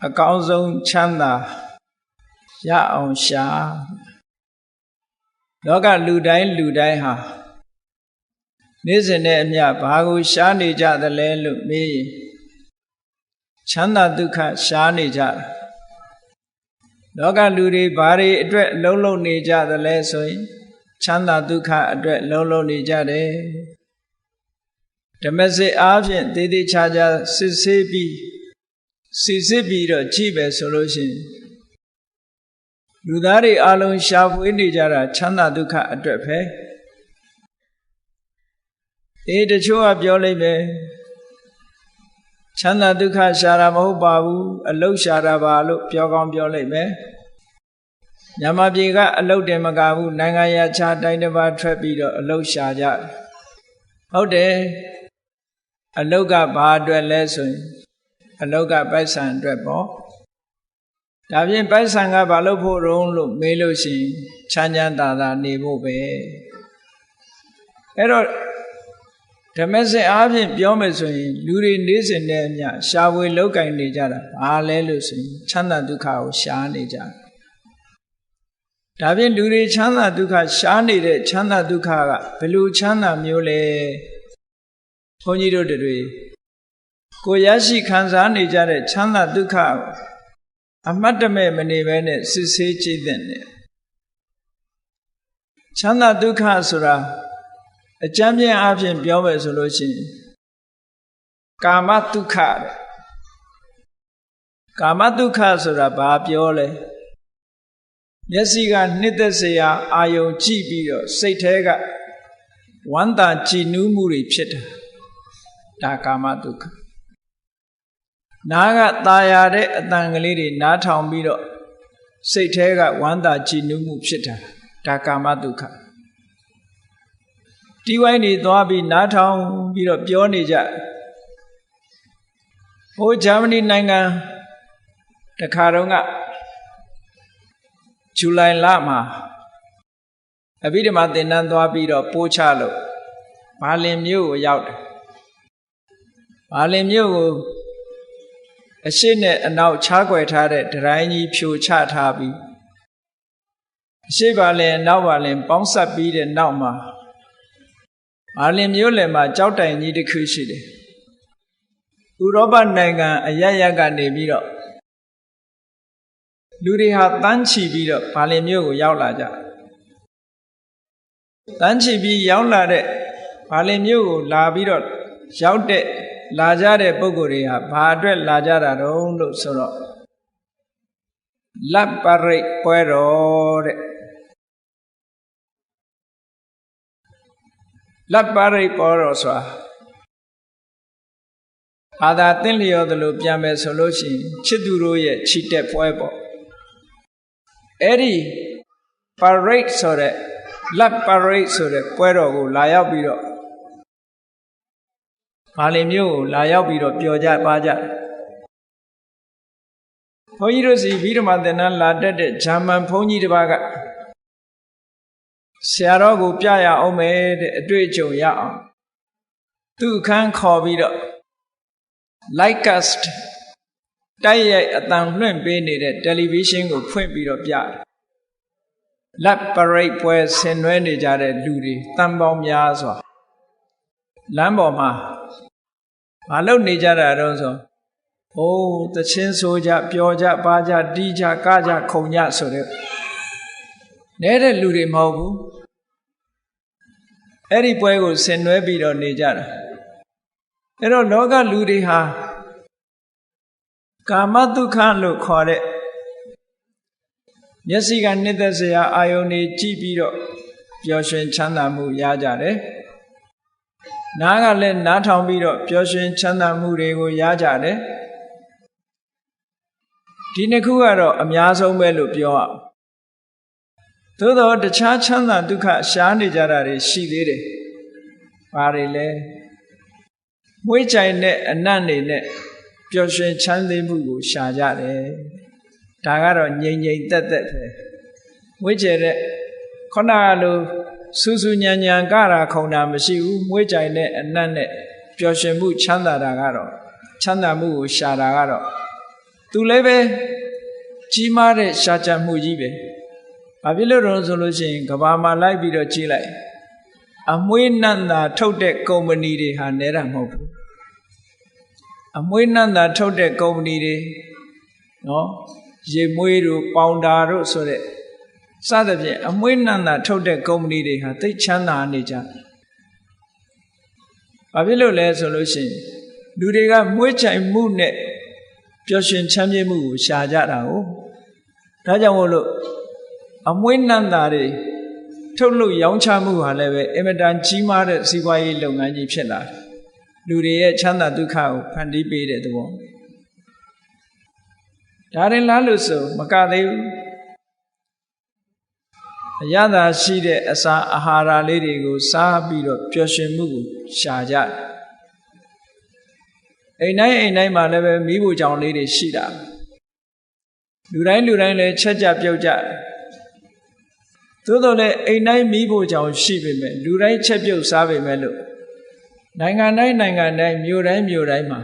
အကောင်းဆုံးချမ်းသာရအောင်ရှာလောကလူတိုင်းဟာနေ့စဉ်နဲ့အမျှဘာကိုရှားနေကြသလဲလို့မေးရင်ချမ်းသာဒုက္ခရှားနေကြတာလောကလူတွေဘာတွေအတွက်အလုံးလုံးနေကြသလဲဆိုရင်ချမ်းသာဒုက္ခအတွက်လုံးလုံးနေကြတယ်ဓမ္မစစ်အားဖြင့်သေသေးချာချာစစ်ဆေးပြီးတော့ကြည့်ပဲဆိုလို့ရှိရင်လူသားတွေအလုံးရှာဖွေနေကြတာချမ်းသာဒုက္ခအတွက်ပဲတချို့ကပြောလိုက်ပဲချမ်းသာဒုက္ခရှာတာမဟုတ်ပါဘူးအလုတ်ရှာတာပါလို့ပြောကောင်းပြောလိုက်မယ်မြန်မာပြည်ကအလုတ်တင်မကဘူးနိုင်ငံရခြားတိုင်းတစ်ပါးထွက်ပြီးတော့အလုတ်ရှာကြဟုတ်တယ်အလုတ်ကဘာအတွက်လဲဆိုရင်အလုတ်ကပိုက်ဆံအတွက်ပေါ့ဒါဖြင့်ပိုက်ဆံကဘာလို့ဖို့ရုံးလို့မေးလို့ရှိရင်ချမ်းချမ်းသာသာနေဖို့ပဲအဲ့တော့ဓမ္မစစ်အားဖြင့်ပြောမယ်ဆိုရင်လူတွေနေ့စဉ်နဲ့အမျှရှားဝေလောက်ကင်နေကြတာဘာလဲလို့ဆိုရင်ချမ်းသာဒုက္ခကိုရှားနေကြဒါဖြင့်လူတွေချမ်းသာဒုက္ခရှားနေတဲ့ချမ်းသာဒုက္ခကဘယ်လိုချမ်းသာမျိုးလဲဘုန်းကြီးတို့တွေကိုရရှိခံစားနေကြတဲ့ချမ်းသာဒုက္ခကိုအမှတ်တမဲ့မနေဘဲနဲ့စစ်ဆေးကြည့်တဲ့ချမ်းသာဒုက္ခဆိုတာအကျမ်းပြင်းအဖြစ်ပြောမယ်ဆိုလို့ရှိရင်ကာမဒုက္ခကာမဒုက္ခဆိုတာဘာပြောလဲမျက်စိကနှစ်သက်စရာအာယုံကြည့်ပြီးတော့စိတ်ထဲကဝမ်းသာကြည်နူးမှုတွေဖြစ်တာဒါကာမဒုက္ခနားကตาရတဲ့အတန်ကလေးတွေနားထောင်ပြီးတော့စိတ်ထဲကဝမ်းသာကြည်နူးမှုဖြစ်တာဒါကာမဒုက္ခတီးဝိုင်းနေသွားပြီးနားထောင်ပြီးတော့ပြောနေကြဟိုဂျာမနီနိုင်ငံတခါတော့ကဇူလိုင်လမှာအဘိဓမ္မာသင်တန်းသွားပြီးတော့ပို့ချလို့ဘာလင်မြို့ကိုရောက်တယ်ဘာလင်မြို့ကိုအရှိနဲ့အနောက်ခြားကွယ်ထားတဲ့ဒရိုင်းကြီးဖြိုချထားပြီးအရှိဘာလင်အနောက်ဘာလင်ပေါင်းဆက်ပြီးတဲ့နောက်မှာဘာလင်မြို့လယ်မှာကြောက်တိုင်ကြီးတစ်ခုရှိတယ်ဥရောပနိုင်ငံအရပ်ရပ်ကနေပြီးတော့လူတွေဟာတန်းချီပြီးတော့ဘာလင်မြို့ကိုရောက်လာကြတန်းချီပြီးရောက်လာတဲ့ဘာလင်မြို့ကိုလာပြီးတော့လာကြတဲ့ပုဂ္ဂိုလ်တွေဟာဘာအတွက်လာကြတာတုံးလို့ဆိုတော့လပ်ပရိတ်ပွဲတော်တဲ့လပ်ပရိတ်ပွဲတော်ဆိုတာဘာသာသင်လျော်သလိုပြန်မယ်ဆိုလို့ရှိရင်ချစ်သူတို့ရဲ့ချီတက်ပွဲပေါ့အဲ့ဒီပရိတ်ဆိုတဲ့လပ်ပရိတ်ဆိုတဲ့ပွဲတော်ကိုလာရောက်ပြီးတော့ဘာလင်မြို့ကိုလာရောက်ပြီးတော့ပျော်ကြပါကြဘုန်းကြီးတို့စီဗိဓမာသင်္นานလာတက်တဲ့ဂျာမန်ဘုန်းကြီးတစ်ပါးကဆရာတော်ကိုပြရအောင်မယ်တဲ့အတွေ့အကြုံရအောင်သူ့အခန်းခေါ်ပြီးတော့ Lightcast တိုက်ရိုက်အသံလွှင့်ပေးနေတဲ့တယ်လီဗီရှင်းကိုဖွင့်ပြီးတော့ပြတယ်လက်ပရိတ်ပွဲဆင်နွှဲနေကြတဲ့လူတွေတန်ပေါင်းများစွာလမ်းပေါ်မှာမလုပ်နေကြတာတော့ဆိုသချင်းဆိုကြပျော်ကြပါကြတီးကြကကြခုန်ကြဆိုတဲ့နေတဲ့လူတွေမဟုတ်ဘူးအဲ့ဒီပွဲကိုဆင်နွှဲပြီးတော့နေကြတာအဲ့တော့လောကလူတွေဟာကာမဒုက္ခလို့ခေါ်တဲ့မျက်စိကနှစ်သက်စရာအာယုန်တွေကြည့်ပြီးတော့ပျော်ရွှင်ချမ်းသာမှုရကြတယ်နားကလည်းနားထောင်ပြီးတော့ပျော်ရွှင်ချမ်းသာမှုတွေကိုရကြတယ်ဒီနှစ်ခုကတော့အများဆုံးပဲလို့ပြောရအောင်သို့တော့တခြားချမ်းသာဒုက္ခရှားနေကြတာတွေရှိသေးတယ်ဘာတွေလဲမွေးကြိုင်တဲ့အနတ်နေနဲ့ပျော်ရွှင်ချမ်းသာမှုကိုရှာကြတယ်ဒါကတော့ငြိမ်ငြိမ်သက်သက်ပဲမွေးကြတဲ့ခုနကလိုစူးစူးညံညံကတာခုံတာမရှိဘူးမွေးကြိုင်တဲ့အနတ်နဲ့ပျော်ရွှင်မှုချမ်းသာတာကတော့ချမ်းသာမှုကိုရှာတာကတော့ သူလည်းပဲကြီးမားတဲ့ရှားကြံမှုကြီးပဲဘာဖြစ်လို့တော့ဆိုလို့ရှိရင်ကဘာမှာလိုက်ပြီးတော့ကြည့်လိုက်အမွှေးနတ်သာထုတ်တဲ့ကုမ္ပဏီတွေဟာနဲတာမဟုတ်ဘူးအမွှေးနတ်သာထုတ်တဲ့ကုမ္ပဏီတွေနော်ရေမွေးတို့ပေါင်တာတို့ဆိုတဲ့စသဖြင့်အမွှေးနတ်သာထုတ်တဲ့ကုမ္ပဏီတွေဟာသိချမ်းသာနေကြဘာဖြစ်လို့လဲဆိုလို့ရှိရင်လူတွေကမွေးချိုင်မှုနဲ့ပျော်ရွှင်ချမ်းမြေ့မှုကိုရှာကြတာ哦ဒါကြောင့်မို့လို့အမွှေးနတ်သားတွေထုတ်လုပ်ရောင်းချမှုဟာလည်းပဲအင်မတန်ကြီးမားတဲ့စီးပွားရေးလုပ်ငန်းကြီးဖြစ်လာတယ်လူတွေရဲ့ချမ်းသာဒုက္ခကိုဖန်တီးပေးတဲ့သဘောဒါရင်လားလို့ဆိုမကသေးဘူးအရသာရှိတဲ့အစာအာဟာရလေးတွေကိုစားပြီးတော့ပျော်ရွှင်မှုကိုရှာကြတယ်အိမ်တိုင်းမှာလည်းပဲမိဖို့ကြောင့်လေးတွေရှိတာလူတိုင်းလည်းချက်ကြပြုတ်ကြသို့တော်လည်းအိမ်တိုင်းမိဖို့ကြောင့်ရှိပေမဲ့လူတိုင်းချက်ပြုတ်စားပေမဲ့လို့နိုင်ငံတိုင်းမြို့တိုင်းမှာ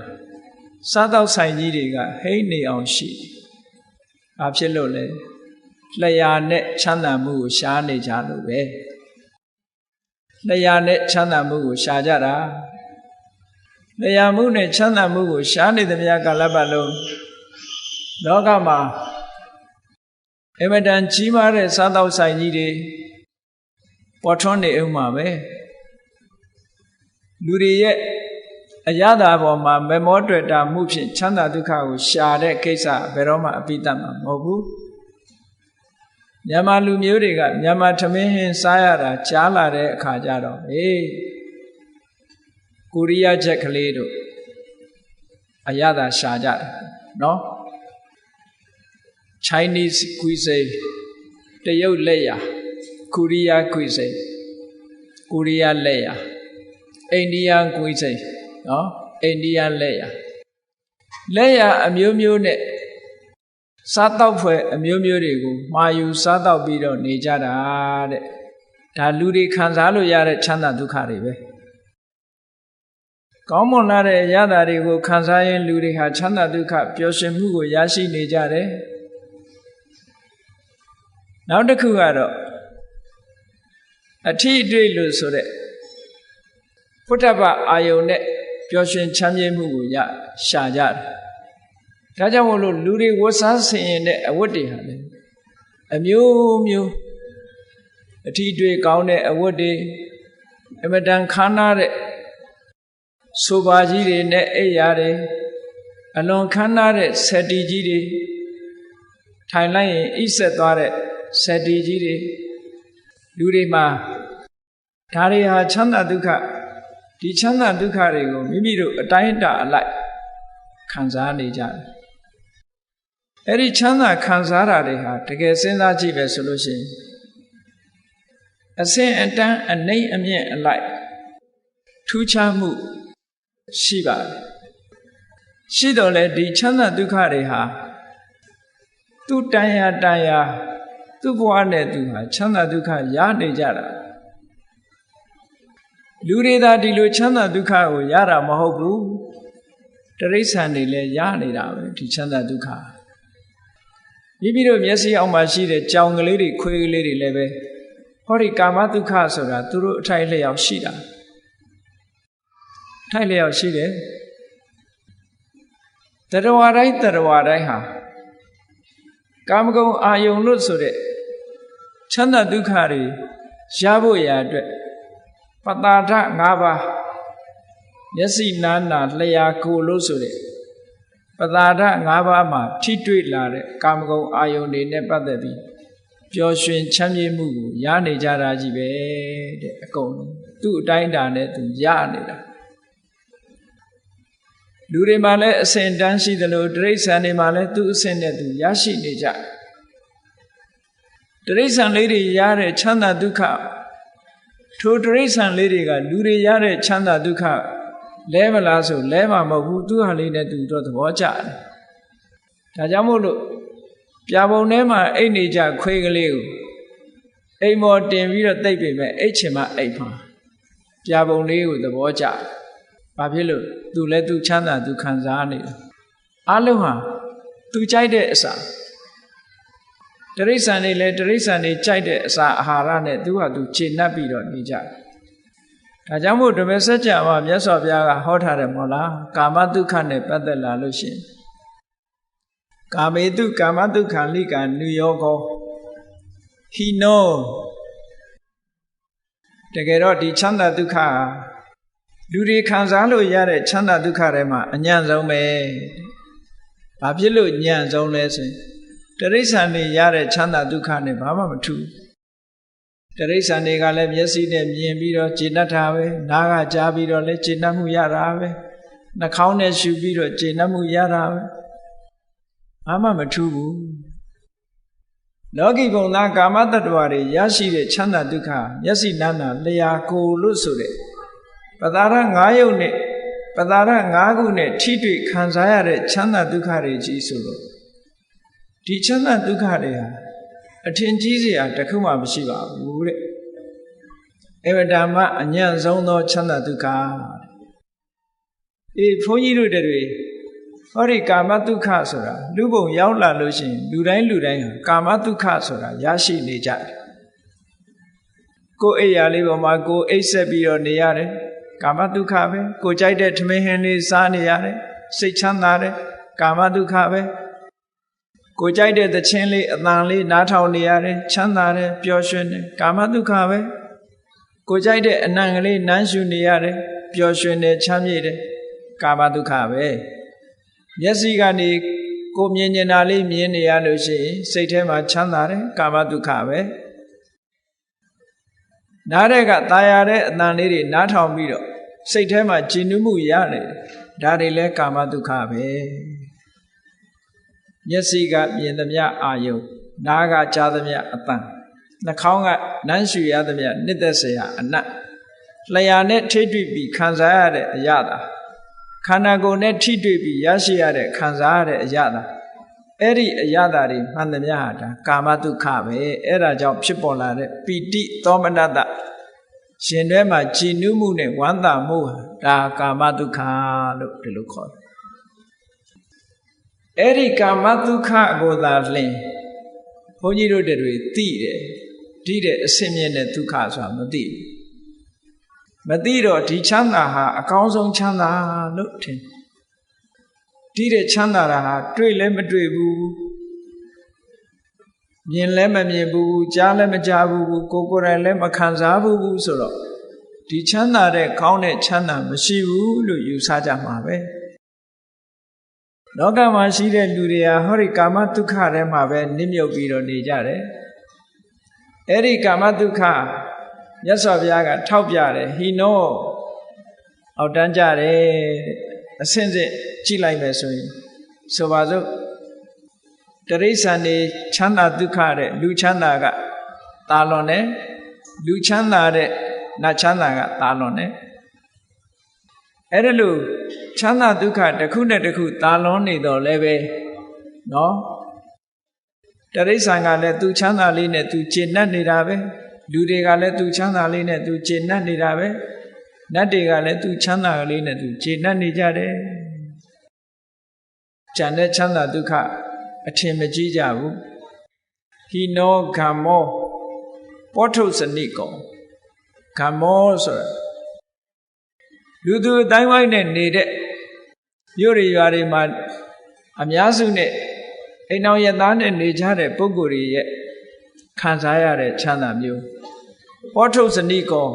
စားတော့ဆိုင်ကြီးတွေကဟိမ့်နေအောင်ရှိဘာဖြစ်လို့လဲလျှာနဲ့ချမ်းသာမှုကိုရှားနေကြလို့ပဲလျှာနဲ့ချမ်းသာမှုကိုရှားကြတာလျှာမှုနဲ့ချမ်းသာမှုကိုရှားနေသမျှကာလပတ်လုံးလောကမှာအမတန်ကြီးမားတဲ့စားတော့ဆိုင်ကြီးတွေပေါ်ထွန်းနေအောင်မှာပဲလူတွေရဲ့အရသာပေါ်မှာမမောတွေ့တာမှုဖြင့်ချမ်းသာဒုက္ခကိုရှာတဲ့ကိစ္စဘယ်တော့မှအပိတတ်မှာမဟုတ်ဘူးမြန်မာလူမျိုးတွေကမြန်မာထမင်းဟင်းစားရတာကြားလာတဲ့အခါကျတော့ကိုရီးယားချက်ကလေးတို့အရသာရှာကြတယ်နော် Chinese cuisine တရုတ်လက်ရာကိုရီးယား cuisine ကိုရီးယားလက်ရာအိန္ဒိယ cuisine နော်အိန္ဒိယလက်ရာအမျိုးမျိုးနဲ့စားတော့ဖွယ်အမျိုးမျိုးတွေကိုမှာယူစားတော့ပြီးတော့နေကြတာတဲ့ဒါလူတွေခံစားလို့ရတဲ့ချမ်းသာဒုက္ခတွေပဲကောင်းမွန်လာတဲ့ရတာတွေကိုခံစားရင်လူတွေဟာချမ်းသာဒုက္ခပျော်ရွှင်မှုကိုရရှိနေကြတယ်နောက်တစ်ခုကတော့အထီးအတွေ့လို့ဆိုတဲ့ဖုဒ္ဓဘာအာယုန်နဲ့ပျော်ရွှင်ချမ်းမြေ့မှုကိုရှာကြတယ်ဒါကြောင့်မို့လို့လူတွေဝတ်စားဆင်ရင်တဲ့အဝတ်တွေဟာလည်းအမျိုးမျိုးအထီးအတွေ့ကောင်းတဲ့အဝတ်တွေအမတန်ခမ်းနားတဲ့ဆိုပါကြီးတွေနဲ့အိပ်ရတယ်အလွန်ခမ်းနားတဲ့ဆက်တီကြီးတွေထိုင်လိုက်ရင်အိဆက်သွားတဲ့ဆက်တီကြီးတွေလူတွေမှာဒါတွေဟာချမ်းသာဒုက္ခဒီချမ်းသာဒုက္ခတွေကိုမိမိတို့အတိုင်းအတာအလိုက်ခံစားနေကြတယ်အဲ့ဒီချမ်းသာခံစားတာတွေဟာတကယ်စဉ်းစားကြည့်ပဲဆိုလို့ရှိရင်အစဉ်အတန်းအနှိမ့်အမြင့်အလိုက်ထူးခြားမှုရှိပါတယ်ရှိတော့လေဒီချမ်းသာဒုက္ခတွေဟာသူ့တန်ရာသူ့ဘဝနဲ့သူဟာချမ်းသာဒုက္ခရနေကြတာလူတွေသာဒီလိုချမ်းသာဒုက္ခကိုရတာမဟုတ်ဘူးတိရစ္ဆာန်တွေလည်းရနေတာပဲဒီချမ်းသာဒုက္ခမိမိတို့မျက်စိအောက်မှာရှိတဲ့ကြောင်ကလေးတွေခွေးကလေးတွေလည်းပဲဟောဒီကာမဒုက္ခဆိုတာသူတို့အထိုက်လျောက်ရှိတာထိုက်လျောက်ရှိတယ်တရဝတိုင်းဟာကာမဂုဏ်အာယုန်လို့ဆိုတဲ့ချမ်းသာဒုက္ခတွေရဖို့ရာအတွက်ပတာဒ၅ပါးမျက်စိနားနာလျှာကိုယ်လို့ဆိုတဲ့ပတာဒ၅ပါးမှာထိတွေ့လာတဲ့ကာမဂုဏ်အာယုန်တွေနဲ့ပတ်သက်ပြီးပျော်ရွှင်ချမ်းမြေ့မှုကိုရနေကြတာကြီးပဲတဲ့အကုန်သူ့အတိုင်းအတာနဲ့သူရနေတာလူတွေမှာလည်းအစဉ်တန်းရှိသလိုတိရစ္ဆာန်တွေမှာလည်းသူ့အစဉ်နဲ့သူရရှိနေကြတိရစ္ဆာန်လေးတွေရတဲ့ချမ်းသာဒုက္ခထိုတိရစ္ဆာန်လေးတွေကလူတွေရတဲ့ချမ်းသာဒုက္ခလဲမလားဆိုလဲမှာမဟုတ်ဘူးသူ့ဟာလေးနဲ့သူတော့သဘောကျတယ်ဒါကြောင့်မို့လို့ပြာပုံထဲမှာအိတ်နေကြခွေးကလေးကိုအိမ်မော်တင်ပြီးတော့တိတ်ပေမဲ့အိတ်ချင်မှအိတ်မှာပြာပုံလေးကိုသဘောကျဘာဖြစ်လို့သူလည်းသူချမ်းသာသူခံစားနေတယ်အလုံးဟာ သူကြိုက်တဲ့အစာတရိစ္ဆာန်တွေလည်းတရိစ္ဆာန်တွေကြိုက်တဲ့အစာအာဟာရနဲ့သူဟာသူခြေနှပ်ပြီးတော့နေကြတယ်ဒါကြောင့်မို့ဓမ္မစကြာမှာမြတ်စွာဘုရားကဟောထားတယ်မို့လားကာမဒုက္ခနဲ့ပတ်သက်လာလို့ရှိရင်ကာမေတုကာမဒုက္ခလိကာနုယောကောဟိနောတကယ်တော့ဒီချမ်းသာဒုက္ခလူတွေခံစားလို့ရတဲ့ချမ်းသာဒုက္ခတွေမှာအညံ့ဆုံးပဲဘာဖြစ်လို့ညံ့ဆုံးလဲဆိုရင်တရိစ္ဆာန်တွေရတဲ့ချမ်းသာဒုက္ခနဲ့ဘာမှမထူးတရိစ္ဆာန်တွေကလည်းမျက်စိနဲ့မြင်ပြီးတော့ကျေနပ်တာပဲနားကကြားပြီးတော့လည်းကျေနပ်မှုရတာပဲနှာခေါင်းနဲ့ရှူပြီးတော့ကျေနပ်မှုရတာပဲဘာမှမထူးဘူးလောကီဘုံသားကာမတ္တဝါတွေရရှိတဲ့ချမ်းသာဒုက္ခမျက်စိနားနာလျာကိုယ်လို့ဆိုတဲ့ပတာရ၅ယုတ်နဲ့ပတာရ၅ခုနဲ့ထိတွေ့ခံစားရတဲ့ချမ်းသာဒုက္ခတွေကြီးဆိုလို့ဒီချမ်းသာဒုက္ခတွေဟာအထင်ကြီးစရာတစ်ခုမှမရှိပါဘူးတဲ့အဝတ္တမအညံ့ဆုံးသောချမ်းသာဒုက္ခဘုန်းကြီးတို့တွေဟောဒီကာမဒုက္ခဆိုတာလူဘုံရောက်လာလို့ရှိရင်လူတိုင်းဟာကာမဒုက္ခဆိုတာရရှိနေကြတယ်ကိုယ်အိယာလေးပေါ်မှာကိုယ်အိပ်ဆက်ပြီးတော့နေရတယ်ကာမဒုက္ခပဲကိုယ်ကြိုက်တဲ့ထမင်းဟင်းလေးစားနေရတယ်စိတ်ချမ်းသာတယ်ကာမဒုက္ခပဲကိုယ်ကြိုက်တဲ့သချင်းလေးအတန်လေးနားထောင်နေရတယ်ချမ်းသာတယ်ပျော်ရွှင်တယ်ကာမဒုက္ခပဲကိုယ်ကြိုက်တဲ့အနံ့ကလေးနမ်းရှူနေရတယ်ပျော်ရွှင်တယ်ချမ်းမြေ့တယ်ကာမဒုက္ခပဲမျက်စိကနေကိုမြင်နေတာလေးမြင်နေရလို့ရှိရင်စိတ်ထဲမှာချမ်းသာတယ်ကာမဒုက္ခပဲနားတဲ့ကตายရတဲ့အတန်လေးတွေနားထောင်ပြီးတော့စိတ်ထဲမှာကြည်နူးမှုရတယ်ဒါတွေလည်းကာမဒုက္ခပဲမျက်စိကမြင်သမျှအာယုနားကကြားသမျှအတန်နှာခေါင်းကနမ်းရှူရသမျှနှစ်သက်စရာအနတ်လျှာနဲ့ထိတွေ့ပြီးခံစားရတဲ့အရာသာခန္ဓာကိုယ်နဲ့ထိတွေ့ပြီးရရှိရတဲ့ခံစားရတဲ့အရာသာအဲ့ဒီအရာသာတွေမှန်သမျှဟာဒါကာမဒုက္ခပဲအဲ့ဒါကြောင့်ဖြစ်ပေါ်လာတဲ့ပီတိသောမနတရှင်ထဲမှာကြည်နူးမှုနဲ့ဝမ်းသာမှုဟာဒါကာမဒုက္ခလို့ဒီလိုခေါ်တယ်အဲ့ဒီကာမဒုက္ခကိုသာလျှင်ဘုန်းကြီးတို့တွေသိတယ်ဒီတဲ့အစင်မြင့်တဲ့ဒုက္ခဆိုတာမသိဘူးမသိတော့ဒီချမ်းသာဟာအကောင်းဆုံးချမ်းသာလို့ထင်ဒီတဲ့ချမ်းသာတာဟာတွေ့လည်းမတွေ့ဘူးမြင်လည်းမမြင်ဘူးကြားလည်းမကြားဘူးကိုယ်တိုင်လည်းမခံစားဘူးဆိုတော့ဒီချမ်းသာတဲ့ကောင်းတဲ့ချမ်းသာမရှိဘူးလို့ယူဆကြမှာပဲလောကမှာရှိတဲ့လူတွေဟာဟောဒီကာမဒုက္ခထဲမှာပဲနစ်မြုပ်ပြီးတော့နေကြတယ်အဲ့ဒီကာမဒုက္ခမြတ်စွာဘုရားကထောက်ပြတယ်ဟိနောအောက်တန်းကြတယ်အဆင့်ဆင့်ကြည့်လိုက်မယ်ဆိုရင်ဆိုပါစို့တရိစ္ဆာန်နေချမ်းသာဒုက္ခတဲ့လူချမ်းသာကတာလွန်တယ်လူချမ်းသာတဲ့နတ်ချမ်းသာကတာလွန်တယ်အဲ့ဒါလို့ချမ်းသာဒုက္ခတစ်ခုနဲ့တစ်ခုတာလွန်နေတော့လည်းပဲနော်တရိစ္ဆာန်ကလည်းသူချမ်းသာလေးနဲ့သူကျေနပ်နေတာပဲလူတွေကလည်းသူချမ်းသာလေးနဲ့သူကျေနပ်နေတာပဲနတ်တွေကလည်းသူချမ်းသာလေးနဲ့သူကျေနပ်နေကြတယ်ဉာဏ်နဲ့ချမ်းသာဒုက္ခအထင်မကြီးကြဘူးဟိနောဂမ္မောပောထုစနိကောဂမ္မောဆိုတာလူသူအတိုင်းဝိုင်းနဲ့နေတဲ့မြို့တွေရွာတွေမှာအများစုနဲ့အိမ်တော်ရသားနဲ့နေကြတဲ့ပုဂ္ဂိုလ်တွေရဲ့ခံစားရတဲ့ချမ်းသာမျိုးပောထုစနိကော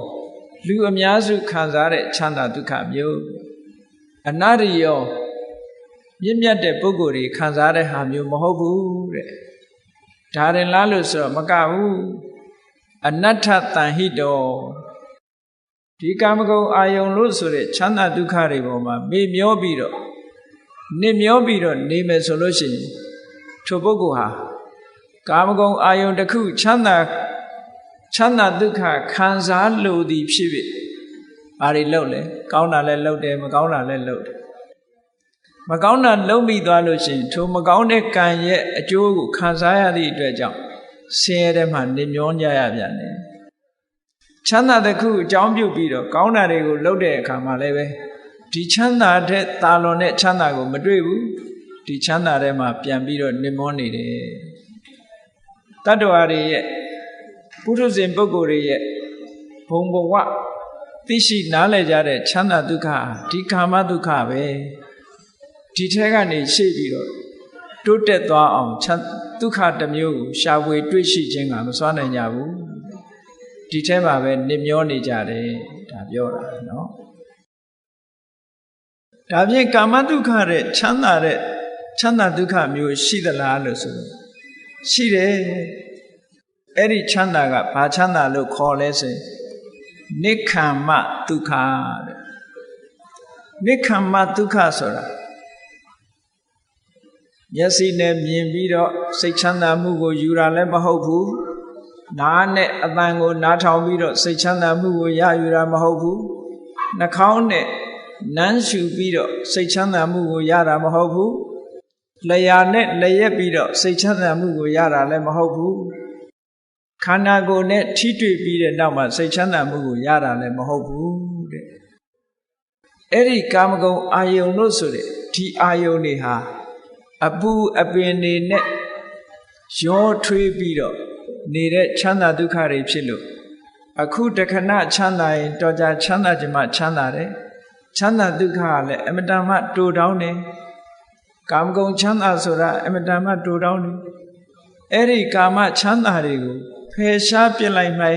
လူအများစုခံစားတဲ့ချမ်းသာဒုက္ခမျိုးအနတ္တရောမြင့်မြတ်တဲ့ပုဂ္ဂိုလ်တွေခံစားတဲ့ဟာမျိုးမဟုတ်ဘူးတဲ့ဒါရင်လားလို့ဆိုတော့မကဘူးအနတ္ထတန်ဟိတောဒီကာမဂုဏ်အာယုံလို့ဆိုတဲ့ချမ်းသာဒုက္ခတွေပေါ်မှာမေ့မျောပြီးတော့နေမျောပြီးတော့နေမယ်ဆိုလို့ရှိရင်ထိုပုဂ္ဂိုလ်ဟာကာမဂုဏ်အာယုံတစ်ခုချမ်းသာဒုက္ခခံစားလို့သည်ဖြစ်ဖြစ်ဘာတွေလုပ်လဲကောင်းတာလည်းလုပ်တယ်မကောင်းတာလည်းလုပ်တယ်မကောင်းတာလုံးပြီးသွားလို့ရှိရင်ထိုမကောင်းတဲ့ကံရဲ့အကျိုးကိုခံစားရသည့်အတွက်ကြောင့်ဆင်းရဲတဲ့မှာနေမျောကြရပြန်တယ်ချမ်းသာတဲ့ခုအကြောင်းပြုပြီးတော့ကောင်းတာတွေကိုလုပ်တဲ့အခါမှာလည်းပဲဒီချမ်းသာတဲ့တာလွန်တဲ့ချမ်းသာကိုမတွေ့ဘူး ဒီချမ်းသာထဲမှာပြန်ပြီးတော့နေမောနေတယ်တတ္တဝါတွေရဲ့ပုထုဇဉ်ပုဂ္ဂိုလ်တွေရဲ့ဘုံဘဝသိရှိနားလည်ကြတဲ့ချမ်းသာဒုက္ခဒီကာမဒုက္ခပဲဒီထဲကနေရှေ့ပြီးတော့တိုးတက်သွားအောင်ဒုက္ခတစ်မျိုးကိုရှာဖွေတွေ့ရှိခြင်းကမစွမ်းနိုင်ကြဘူးဒီထဲမှာပဲနေမျောနေကြတယ်ဒါပြောတာနော်ဒါဖြင့်ကာမဒုက္ခတဲ့ချမ်းသာဒုက္ခမျိုးရှိသလားလို့ဆိုတော့ရှိတယ်အဲ့ဒီချမ်းသာကဘာချမ်းသာလို့ခေါ်လဲဆိုရင်နိက္ခမ္မဒုက္ခတဲ့နိက္ခမ္မဒုက္ခဆိုတာမျက်စိနဲ့မြင်ပြီးတော့စိတ်ချမ်းသာမှုကိုယူတာလည်းမဟုတ်ဘူးနားနဲ့အသံကိုနားထောင်ပြီးတော့စိတ်ချမ်းသာမှုကိုရယူတာမဟုတ်ဘူးနှာခေါင်းနဲ့နမ်းရှူပြီးတော့စိတ်ချမ်းသာမှုကိုရတာမဟုတ်ဘူးလျှာနဲ့လျက်ပြီးတော့စိတ်ချမ်းသာမှုကိုရတာလည်းမဟုတ်ဘူးခန္ဓာကိုယ်နဲ့ထိတွေ့ပြီးတဲ့နောက်မှာစိတ်ချမ်းသာမှုကိုရတာလည်းမဟုတ်ဘူးတဲ့အဲ့ဒီကာမဂုဏ်အာယုန်လို့ဆိုတဲ့ဒီအာယုန်တွေဟာအပူအပင်တွေနဲ့ရောထွေးပြီးတော့နေတဲ့ချမ်းသာဒုက္ခတွေဖြစ်လို့အခုတခဏချမ်းသာရင်တော်ကြချမ်းသာခြင်းမှချမ်းသာတယ်ချမ်းသာဒုက္ခကလည်းအမတန်မှတူတောင်းတယ်ကာမဂုဏ်ချမ်းသာဆိုတာအမတန်မှတူတောင်းတယ်အဲ့ဒီကာမချမ်းသာတွေကိုဖယ်ရှားပြစ်လိုက်မှ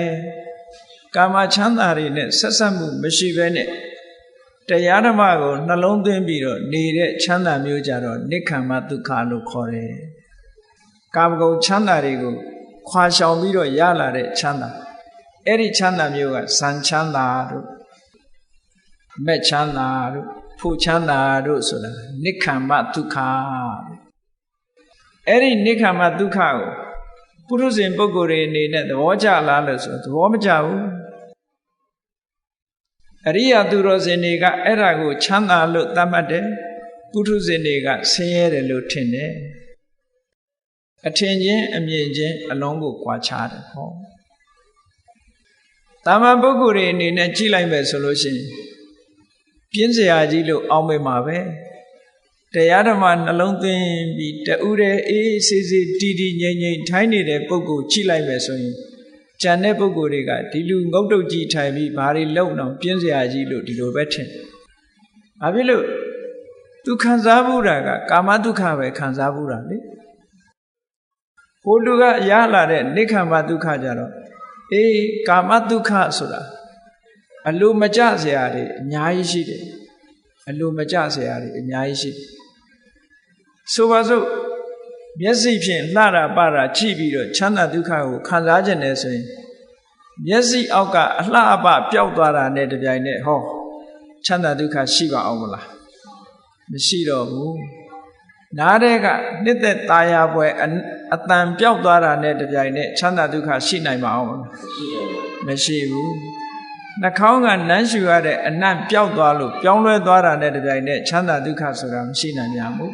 ကာမချမ်းသာတွေနဲ့ဆက်ဆက်မှုမရှိဘဲနဲ့တရားဓမ္မကိုနှလုံးသွင်းပြီးတော့နေတဲ့ချမ်းသာမျိုးကြတော့နိက္ခမ္မဒုက္ခလို့ခေါ်တယ်ကာမဂုဏ်ချမ်းသာတွေကိုခွာရှောင်ပြီးတော့ရလာတဲ့ချမ်းသာအဲ့ဒီချမ်းသာမျိုးကဇန်ချမ်းသာတို့မက်ချမ်းသာတို့ဖို့ချမ်းသာတို့ဆိုတာနိက္ခမ္မဒုက္ခအဲ့ဒီနိက္ခမ္မဒုက္ခကိုပုထုဇဉ်ပုဂ္ဂိုလ်တွေအနေနဲ့သဘောကျလားလို့ဆိုသဘောမကျဘူးအရိယာသူတော်စင်တွေကအဲ့ဒါကိုချမ်းသာလို့သတ်မှတ်တယ်ပုထုဇဉ်တွေကဆင်းရဲတယ်လို့ထင်တယ်အထင်ချင်းအမြင်ချင်းအလုံးကိုကွာခြားတယ်ဟောတာမန်ပုဂ္ဂိုလ်တွေအနေနဲ့ကြည့်လိုက်မယ်ဆိုလို့ရှိရင်ပြင်းစရာကြီးလို့အောင်းမိမှာပဲတရားဓမ္မနှလုံးသွင်းပြီးတူတဲ့အေးအေးဆေးဆေးတည်တည်ငြိမ်ငြိမ်ထိုင်နေတဲ့ပုဂ္ဂိုလ်ကြည့်လိုက်မယ်ဆိုရင်ကြံတဲ့ပုဂ္ဂိုလ်တွေကဒီလူငုတ်တုတ်ကြီးထိုင်ပြီးဘာတွေလုံအောင်ပြင်းစရာကြီးလို့ဒီလိုပဲထင်။ဘာဖြစ်လို့သူခံစားမှုတာကကာမဒုက္ခပဲခံစားမှုတာလေ။ဟိုလူကရလာတဲ့နိက္ခမ္မဒုက္ခကြတော့အေးကာမဒုက္ခဆိုတာအလိုမကျစရာတွေအများကြီးရှိတယ်။အလိုမကျစရာတွေအများကြီးရှိတယ်။ဆိုပါစို့မျက်စိဖြင့်လှတာပတာကြည့်ပြီးတော့ချမ်းသာဒုက္ခကိုခံစားခြင်းနဲ့ဆိုရင်မျက်စိအောက်ကအလှအပပျောက်သွားတာနဲ့တပြိုင်နက်ဟောချမ်းသာဒုက္ခရှိပါအောင်မလားမရှိတော့ဘူးနားတဲ့ကနှစ်သက်ตาရပွဲအတန်ပျောက်သွားတာနဲ့တပြိုင်နက်ချမ်းသာဒုက္ခရှိနိုင်ပါအောင်မလားမရှိဘူးနှာခေါင်းကနမ်းရှူရတဲ့အနံ့ပျောက်သွားလို့ပြောင်းလဲသွားတာနဲ့တပြိုင်နက်ချမ်းသာဒုက္ခဆိုတာမရှိနိုင်ကြဘူး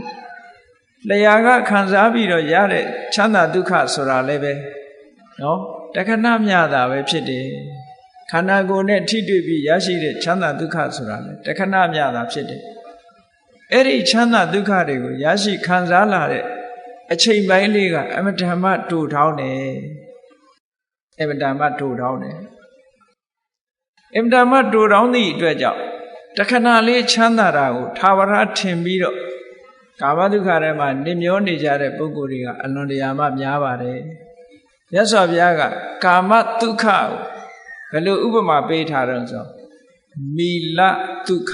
လျှာကခံစားပြီးတော့ရတဲ့ချမ်းသာဒုက္ခဆိုတာလည်းပဲနော်တခဏမျှတာပဲဖြစ်တယ်ခန္ဓာကိုယ်နဲ့ထိတွေ့ပြီးရရှိတဲ့ချမ်းသာဒုက္ခဆိုတာလည်းတခဏမျှတာဖြစ်တယ်အဲ့ဒီချမ်းသာဒုက္ခတွေကိုရရှိခံစားလာတဲ့အချိန်ပိုင်းလေးကအမတန်မှတူထောင်းတယ်အမတန်မှတူထောင်းတယ်အမတန်မှတူထောင်းသည့်အတွက်ကြောင့်တခဏလေးချမ်းသာတာကိုသာဝရထင်ပြီးတော့ကာမဒုက္ခထဲမှာနေမျောနေကြတဲ့ပုဂ္ဂိုလ်တွေကအလွန်တရာမှများပါတယ်မြတ်စွာဘုရားကကာမဒုက္ခကိုဘယ်လိုဥပမာပေးထားတော့ဆိုမီလဒုက္ခ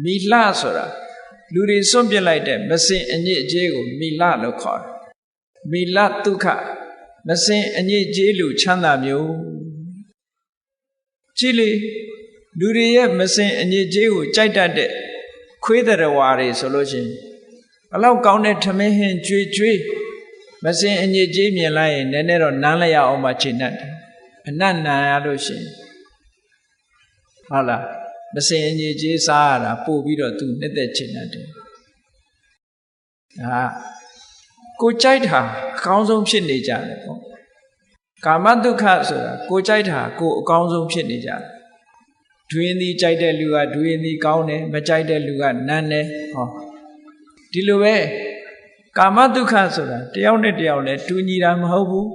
မီလဆိုတာလူတွေစွန့်ပစ်လိုက်တဲ့မစင်အညစ်အကြေးကိုမီလလို့ခေါ်တယ်မီလဒုက္ခမစင်အညစ်အကြေးလူချမ်းသာမျိုးကြည့်လေလူတွေရဲ့မစင်အညစ်အကြေးကိုကြိုက်တတ်တဲ့ခွေးတရဝါတွေဆိုလို့ရှိရင်ဘလောက်ကောင်းတဲ့ထမင်းဟင်းကြွေကြွေမစင်အညစ်အကြေးမြင်လိုက်ရင်နည်းနည်းတော့နမ်းလိုက်ရအောင်မှချိန်တတ်တယ်အနတ်နံရလို့ရှိရင်ဟုတ်လားမစင်အညစ်အကြေးစားရတာပို့ပြီးတော့သူနှစ်သက်ချိန်တတ်တယ်ဒါကိုကြိုက်တာအကောင်းဆုံးဖြစ်နေကြတယ်ပေါ့ကာမဒုက္ခဆိုတာကိုကြိုက်တာကိုအကောင်းဆုံးဖြစ်နေကြတယ်ဒွင်းသည်ကြိုက်တဲ့လူကဒွင်းသည်ကောင်းတယ်မကြိုက်တဲ့လူကနန်းတယ်ဟောဒီလိုပဲ ကာမဒုက္ခဆိုတာတယောက်နဲ့တယောက်လည်းတူညီတာမဟုတ်ဘူး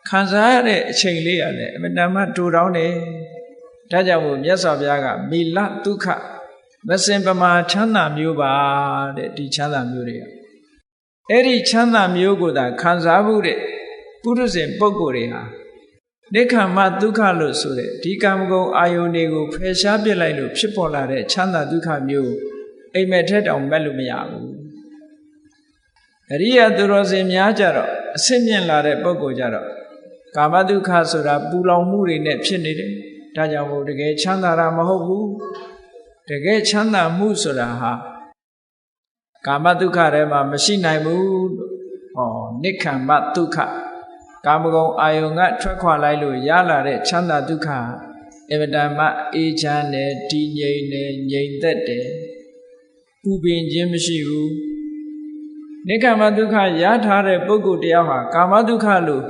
ခံစားရတဲ့အချိန်လေးရလည်းအမှန်တမ်းတူတောင်းတယ်ဒါကြောင့်မို့မြတ်စွာဘုရားကမီလဒုက္ခမစင်ပမာချမ်းသာမျိုးပါတဲ့ဒီချမ်းသာမျိုးတွေကအဲ့ဒီချမ်းသာမျိုးကိုသာခံစားမှုတဲ့ပုရုဇဉ်ပုဂ္ဂိုလ်တွေဟာနိက္ခမဒုက္ခလို့ဆိုတဲ့ဒီကာမဂုဏ်အာယုန်တွေကိုဖယ်ရှားပစ်လိုက်လို့ဖြစ်ပေါ်လာတဲ့ချမ်းသာဒုက္ခမျိုးအိမ်မက်ထက်တောင်မဲ့လို့မရဘူးအရိယသူတော်စင်များကြတော့အစစ်မြင့်လာတဲ့ပုဂ္ဂိုလ်ကြတော့ကာမဒုက္ခဆိုတာပူလောင်မှုတွေနဲ့ဖြစ်နေတယ်ဒါကြောင့်မို့တကယ်ချမ်းသာတာမဟုတ်ဘူးတကယ်ချမ်းသာမှုဆိုတာဟာကာမဒုက္ခထဲမှာမရှိနိုင်ဘူးဟောနိက္ခမဒုက္ခကာမဂုဏ်အာယုန်ကထွက်ခွာလိုက်လို့ရလာတဲ့ချမ်းသာဒုက္ခအင်မတန်မှအေးချမ်းတယ်တည်ငြိမ်တယ်ငြိမ်သက်တယ်ပူပင်ခြင်းမရှိဘူးနိက္ခမဒုက္ခရထားတဲ့ပုဂ္ဂိုလ်တယောက်ဟာကာမဒုက္ခလို့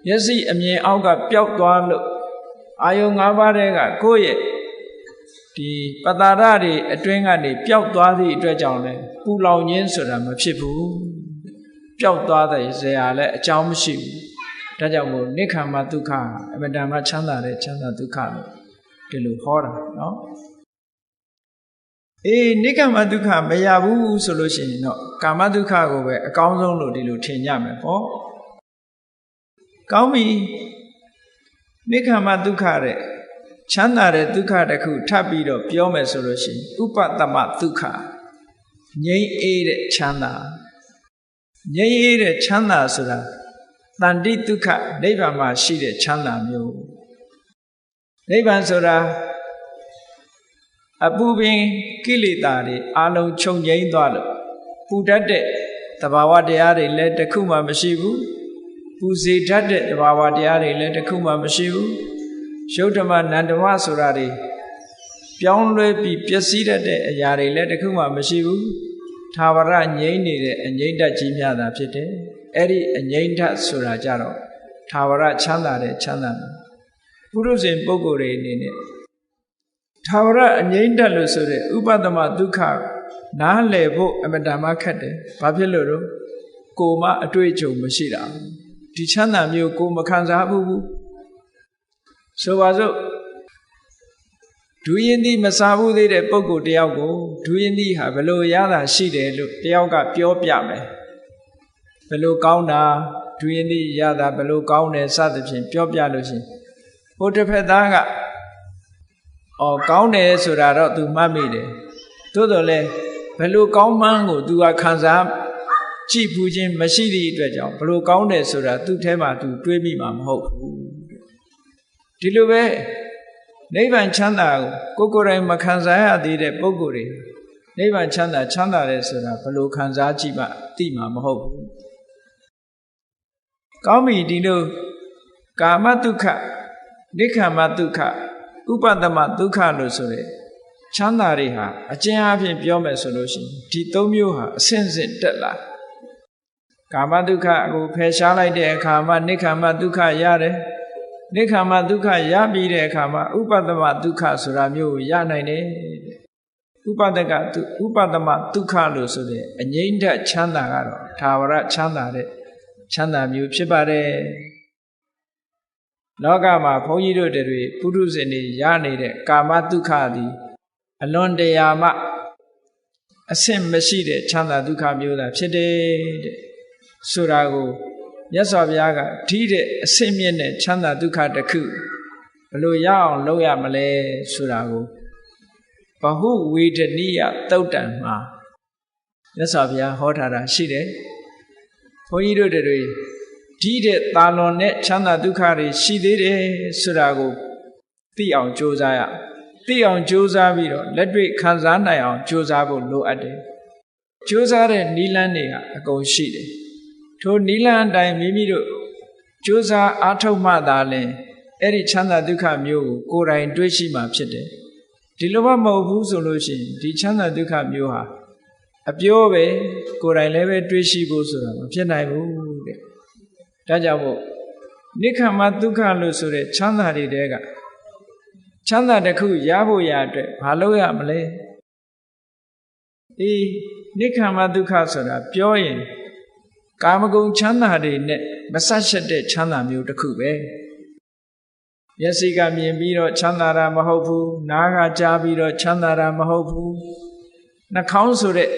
မျက်စိအမြင်အောက်ကပျောက်သွားလို့အာယုန်၅ပါးတည်းကကိုယ့်ရဲ့ဒီပတ္တာရတွေအတွင်းကနေပျောက်သွားသည့်အတွက်ကြောင့်လဲပူလောင်ခြင်းဆိုတာမဖြစ်ဘူးပျောက်သွားတဲ့ဇေယျလည်းအကြောင်းမရှိဘူးဒါကြောင့်မို့နိက္ခမဒုက္ခအမှန်တမ်းမှချမ်းသာတဲ့ချမ်းသာဒုက္ခလို့ဒီလိုဟောတာနော်နိက္ခမဒုက္ခမရဘူးဆိုလို့ရှိရင်တော့ကာမဒုက္ခကိုပဲအကောင်းဆုံးလို့ဒီလိုထင်ကြမယ်ပေါ့ကောင်းပြီနိက္ခမဒုက္ခတဲ့ချမ်းသာတဲ့ဒုက္ခတစ်ခုထပ်ပြီးတော့ပြောမယ်ဆိုလို့ရှိရင်ဥပတမဒုက္ခငြိမ်းအေးတဲ့ချမ်းသာငြိမ်းအေးတဲ့ချမ်းသာဆိုတာတဏ္ဍိဒုက္ခနိဗ္ဗာန်မှာရှိတဲ့ချမ်းသာမျိုးနိဗ္ဗာန်ဆိုတာအပူပင်ကိလေသာတွေအလုံးချုပ်ငြိမ်းသွားလို့ပူတတ်တဲ့သဘာဝတရားတွေလည်းတစ်ခုမှမရှိဘူးပူစေတတ်တဲ့သဘာဝတရားတွေလည်းတစ်ခုမှမရှိဘူးရုပ်ဓမ္မနန္ဓမ္မဆိုတာတွေပြောင်းလဲပြီးပျက်စီးတတ်တဲ့အရာတွေလည်းတစ်ခုမှမရှိဘူးသာဝရငြိမ်းနေတဲ့အငြိမ့်တတ်ကြီးများတာဖြစ်တယ်အဲ့ဒီအငြိမ့်တတ်ဆိုတာကြတော့သာဝရချမ်းသာတဲ့ချမ်းသာပုရုဇဉ်ပုဂ္ဂိုလ်တွေအနေနဲ့သာဝရအငြိမ့်တတ်လို့ဆိုတဲ့ဥပဒမဒုက္ခနားလည်ဖို့အမတန်မှခက်တယ်ဘာဖြစ်လို့တော့ကိုမအတွေ့အကြုံမရှိတာဒီချမ်းသာမျိုးကိုမခံစားဘူးဆိုပါစို့ဒူရင်သည်မစားဘူးသေးတဲ့ပုဂ္ဂိုလ်တယောက်ကိုဒူရင်သည်ဟာဘယ်လိုရတာရှိတယ်လို့တယောက်ကပြောပြမယ်ဘယ်လိုကောင်းတာဒူရင်သည်ရတာဘယ်လိုကောင်းတယ်စသဖြင့်ပြောပြလို့ရှိရင်ဟိုတစ်ဖက်သားကကောင်းတယ်ဆိုတာတော့ तू မှတ်မိတယ်သို့တော်လည်းဘယ်လိုကောင်းမှန်းကို तू ကခံစားကြည့်ဖူးခြင်းမရှိသည့်အတွက်ကြောင့်ဘယ်လိုကောင်းတယ်ဆိုတာသူ့ထဲမှာ तू တွေးမိမှာမဟုတ်ဘူးဒီလိုပဲနိဗ္ဗာန်ချမ်းသာကိုကိုယ်တိုင်မခံစားရသေးတဲ့ပုဂ္ဂိုလ်တွေနိဗ္ဗာန်ချမ်းသာတယ်ဆိုတာဘယ်လိုခံစားကြည့်မှသိမှာမဟုတ်ဘူးကောင်းပြီဒီလိုကာမဒုက္ခနိက္ခမဒုက္ခဥပဒမဒုက္ခလို့ဆိုတဲ့ချမ်းသာတွေဟာအကျဉ်းအားဖြင့်ပြောမယ်ဆိုလို့ရှိရင်ဒီသုံးမျိုးဟာအဆင့်ဆင့်တက်လာကာမဒုက္ခကိုဖယ်ရှားလိုက်တဲ့အခါမှာနိက္ခမဒုက္ခရတယ်နိက္ခမဒုက္ခရပြီးတဲ့အခါမှာဥပဒမဒုက္ခဆိုတာမျိုးကိုရနိုင်တယ်ဥပဒမဒုက္ခလို့ဆိုတဲ့အငြိမ့်တဲ့ချမ်းသာကတော့သာဝရချမ်းသာတဲ့ချမ်းသာမျိုးဖြစ်ပါတယ်လောကမှာဘုန်းကြီးတို့တွေပုရုဇဉ်တွေရနေတဲ့ကာမဒုက္ခသည်အလွန်တရာမှအဆင့်မရှိတဲ့ချမ်းသာဒုက္ခမျိုးသာဖြစ်တယ်တဲ့ဆိုတာကိုမြတ်စွာဘုရားကထိတဲ့အဆင့်မြင့်တဲ့ချမ်းသာဒုက္ခတစ်ခုဘယ်လိုရအောင်လုပ်ရမလဲဆိုတာကိုဘဟုဝေဒနိယသုတ်တံမှာမြတ်စွာဘုရားဟောထားတာရှိတယ်ဘုန်းကြီးတို့တွေဒီတဲ့တာလွန်တဲ့ချမ်းသာဒုက္ခတွေရှိသေးတယ်ဆိုတာကိုသိအောင်ကြိုးစားရသိအောင်ကြိုးစားပြီးတော့လက်တွေ့ခံစားနိုင်အောင်ကြိုးစားဖို့လိုအပ်တယ်ကြိုးစားတဲ့နည်းလမ်းတွေကအကုန်ရှိတယ်ထိုနည်းလမ်းအတိုင်းမိမိတို့ကြိုးစားအားထုတ်မှသာလျှင်အဲ့ဒီချမ်းသာဒုက္ခမျိုးကိုကိုယ်တိုင်တွေ့ရှိမှဖြစ်တယ်ဒီလိုမှမဟုတ်ဘူးဆိုလို့ရှိရင်ဒီချမ်းသာဒုက္ခမျိုးဟာအပြောပဲကိုယ်တိုင်လည်းပဲတွေ့ရှိဖို့ဆိုတာမဖြစ်နိုင်ဘူးတဲ့ဒါကြောင့်မို့နိက္ခမဒုက္ခလို့ဆိုတဲ့ချမ်းသာတွေတဲကချမ်းသာတစ်ခုရဖို့ရအတွက်ဘာလုပ်ရမလဲနိက္ခမဒုက္ခဆိုတာပြောရင် ကာမဂုဏ်ချမ်းသာတွေနဲ့မဆက်ရှက်တဲ့ချမ်းသာမျိုးတစ်ခုပဲမျက်စိကမြင်ပြီးတော့ချမ်းသာတာမဟုတ်ဘူးနားကကြားပြီးတော့ချမ်းသာတာမဟုတ်ဘူးနှာခေါင်းဆိုတဲ့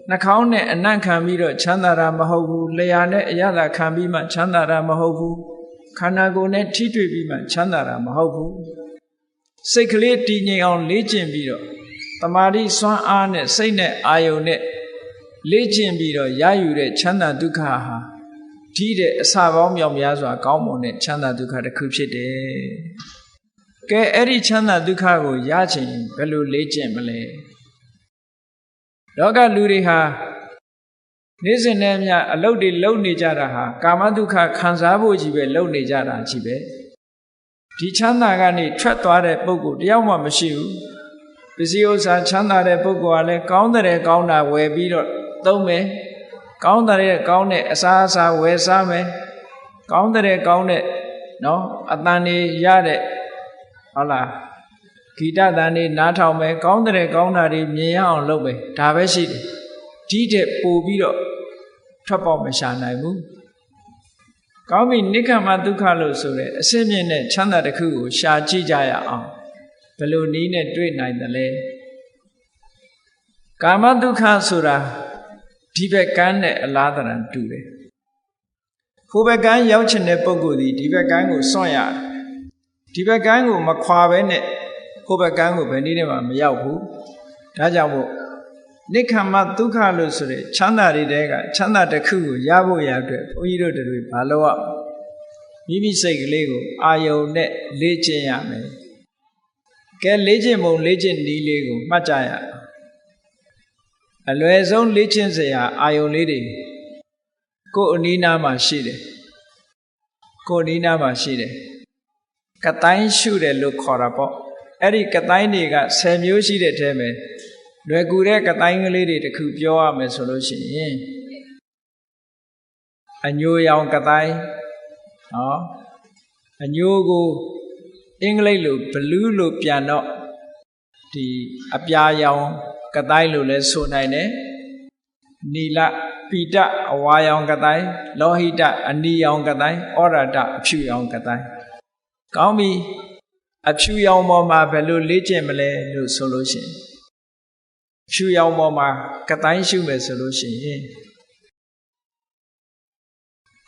နှာခေါင်းနဲ့အနံ့ခံပြီးတော့ချမ်းသာတာမဟုတ်ဘူးလျှာနဲ့အရသာခံပြီးမှချမ်းသာတာမဟုတ်ဘူးခန္ဓာကိုယ်နဲ့ထိတွေ့ပြီးမှချမ်းသာတာမဟုတ်ဘူးစိတ်ကလေးတည်ငြိမ်အောင်လေ့ကျင့်ပြီးတော့တမာတိစွမ်းအားနဲ့စိတ်နဲ့အာယုန်နဲ့လေ့ကျင့်ပြီးတော့ရယူတဲ့ချမ်းသာဒုက္ခဟာဒီတဲ့အစပေါင်းမြောက်များစွာကောင်းမွန်တဲ့ချမ်းသာဒုက္ခတစ်ခုဖြစ်တယ်။ကဲအဲ့ဒီချမ်းသာဒုက္ခကိုရချင်ဘယ်လိုလေ့ကျင့်မလဲ။လောကလူတွေဟာနေ့စဉ်နဲ့မျှအလုပ်တွေလုပ်နေကြတာဟာကာမဒုက္ခခံစားဖို့ကြီးပဲလုပ်နေကြတာကြီးပဲ။ဒီချမ်းသာကနေထွက်သွားတဲ့ပုဂ္ဂိုလ်တယောက်မှမရှိဘူး။ပစ္စည်းဥစ္စာချမ်းသာတဲ့ပုဂ္ဂိုလ်ကလည်းကောင်းတဲ့ကောင်းတာဝယ်ပြီးတော့သုံးမယ်ကောင်းတဲ့ကောင်းတဲ့အစားအစာဝယ်စားမယ်ကောင်းတဲ့ကောင်းတဲ့နော်အတန်တွေရတဲ့ဟုတ်လားဂီတတန်တွေနားထောင်မယ်ကောင်းတဲ့ကောင်းတာတွေမြင်ရအောင်လုပ်မယ်ဒါပဲရှိတယ်ဒီတဲ့ပို့ပြီးတော့ထွက်ပေါက်မရှာနိုင်ဘူးကောင်းပြီနိက္ခမဒုက္ခလို့ဆိုတဲ့အစစ်မြင့်တဲ့ချမ်းသာတစ်ခုကိုရှာကြည့်ကြရအောင်ဘယ်လိုနည်းနဲ့တွေ့နိုင်သလဲကာမဒုက္ခဆိုတာဒီဘက်ကန်းနဲ့အလားတရံတူတယ်ဟိုဘက်ကန်းရောက်ချင်တဲ့ပုဂ္ဂိုလ်ဒီဘက်ကန်းကိုစွန့်ရတယ်ဒီဘက်ကန်းကိုမခွာဘဲနဲ့ဟိုဘက်ကန်းကိုဘယ်နည်းနဲ့မှမရောက်ဘူးဒါကြောင့်မို့နိက္ခမဒုက္ခလို့ဆိုတဲ့ချမ်းသာတွေတဲကချမ်းသာတစ်ခုကိုရဖို့ရအတွက်ဘုန်းကြီးတို့တွေဘာလို့ရမိမိစိတ်ကလေးကိုအာယုံနဲ့လေ့ကျင့်ရမယ်ကဲလေ့ကျင့်ပုံလေ့ကျင့်နည်းလေးကိုမှတ်ကြရအလွယ်ဆုံးလေ့ကျင့်စရာအာယုံလေးတွေကိုယ်အနီးနားမှာရှိတယ်ကိုယ်အနီးနားမှာရှိတယ်ကတိုင်းရှုတယ်လို့ခေါ်တာပေါ့အဲ့ဒီကတိုင်းတွေက10မျိုးရှိတဲ့ထဲမှာလွယ်ကူတဲ့ကတိုင်းကလေးတွေတခုပြောရမယ်ဆိုလို့ရှိရင်အညိုရောင်ကတိုင်းနော်အညိုကိုအင်္ဂလိပ်လို blue လို့ပြန်တော့ဒီအပြာရောင်ကတိုင်းလို့လဲဆိုနိုင်တယ်နီလပိတအဝါရောင်ကတိုင်းလောဟိတအနီရောင်ကတိုင်းဩရတအဖြူရောင်ကတိုင်းကောင်းပြီအဖြူရောင်ပေါ်မှာဘယ်လိုလေ့ကျင့်မလဲလို့ဆိုလို့ရှိရင်ဖြူရောင်ပေါ်မှာကတိုင်းရှုမယ်ဆိုလို့ရှိရင်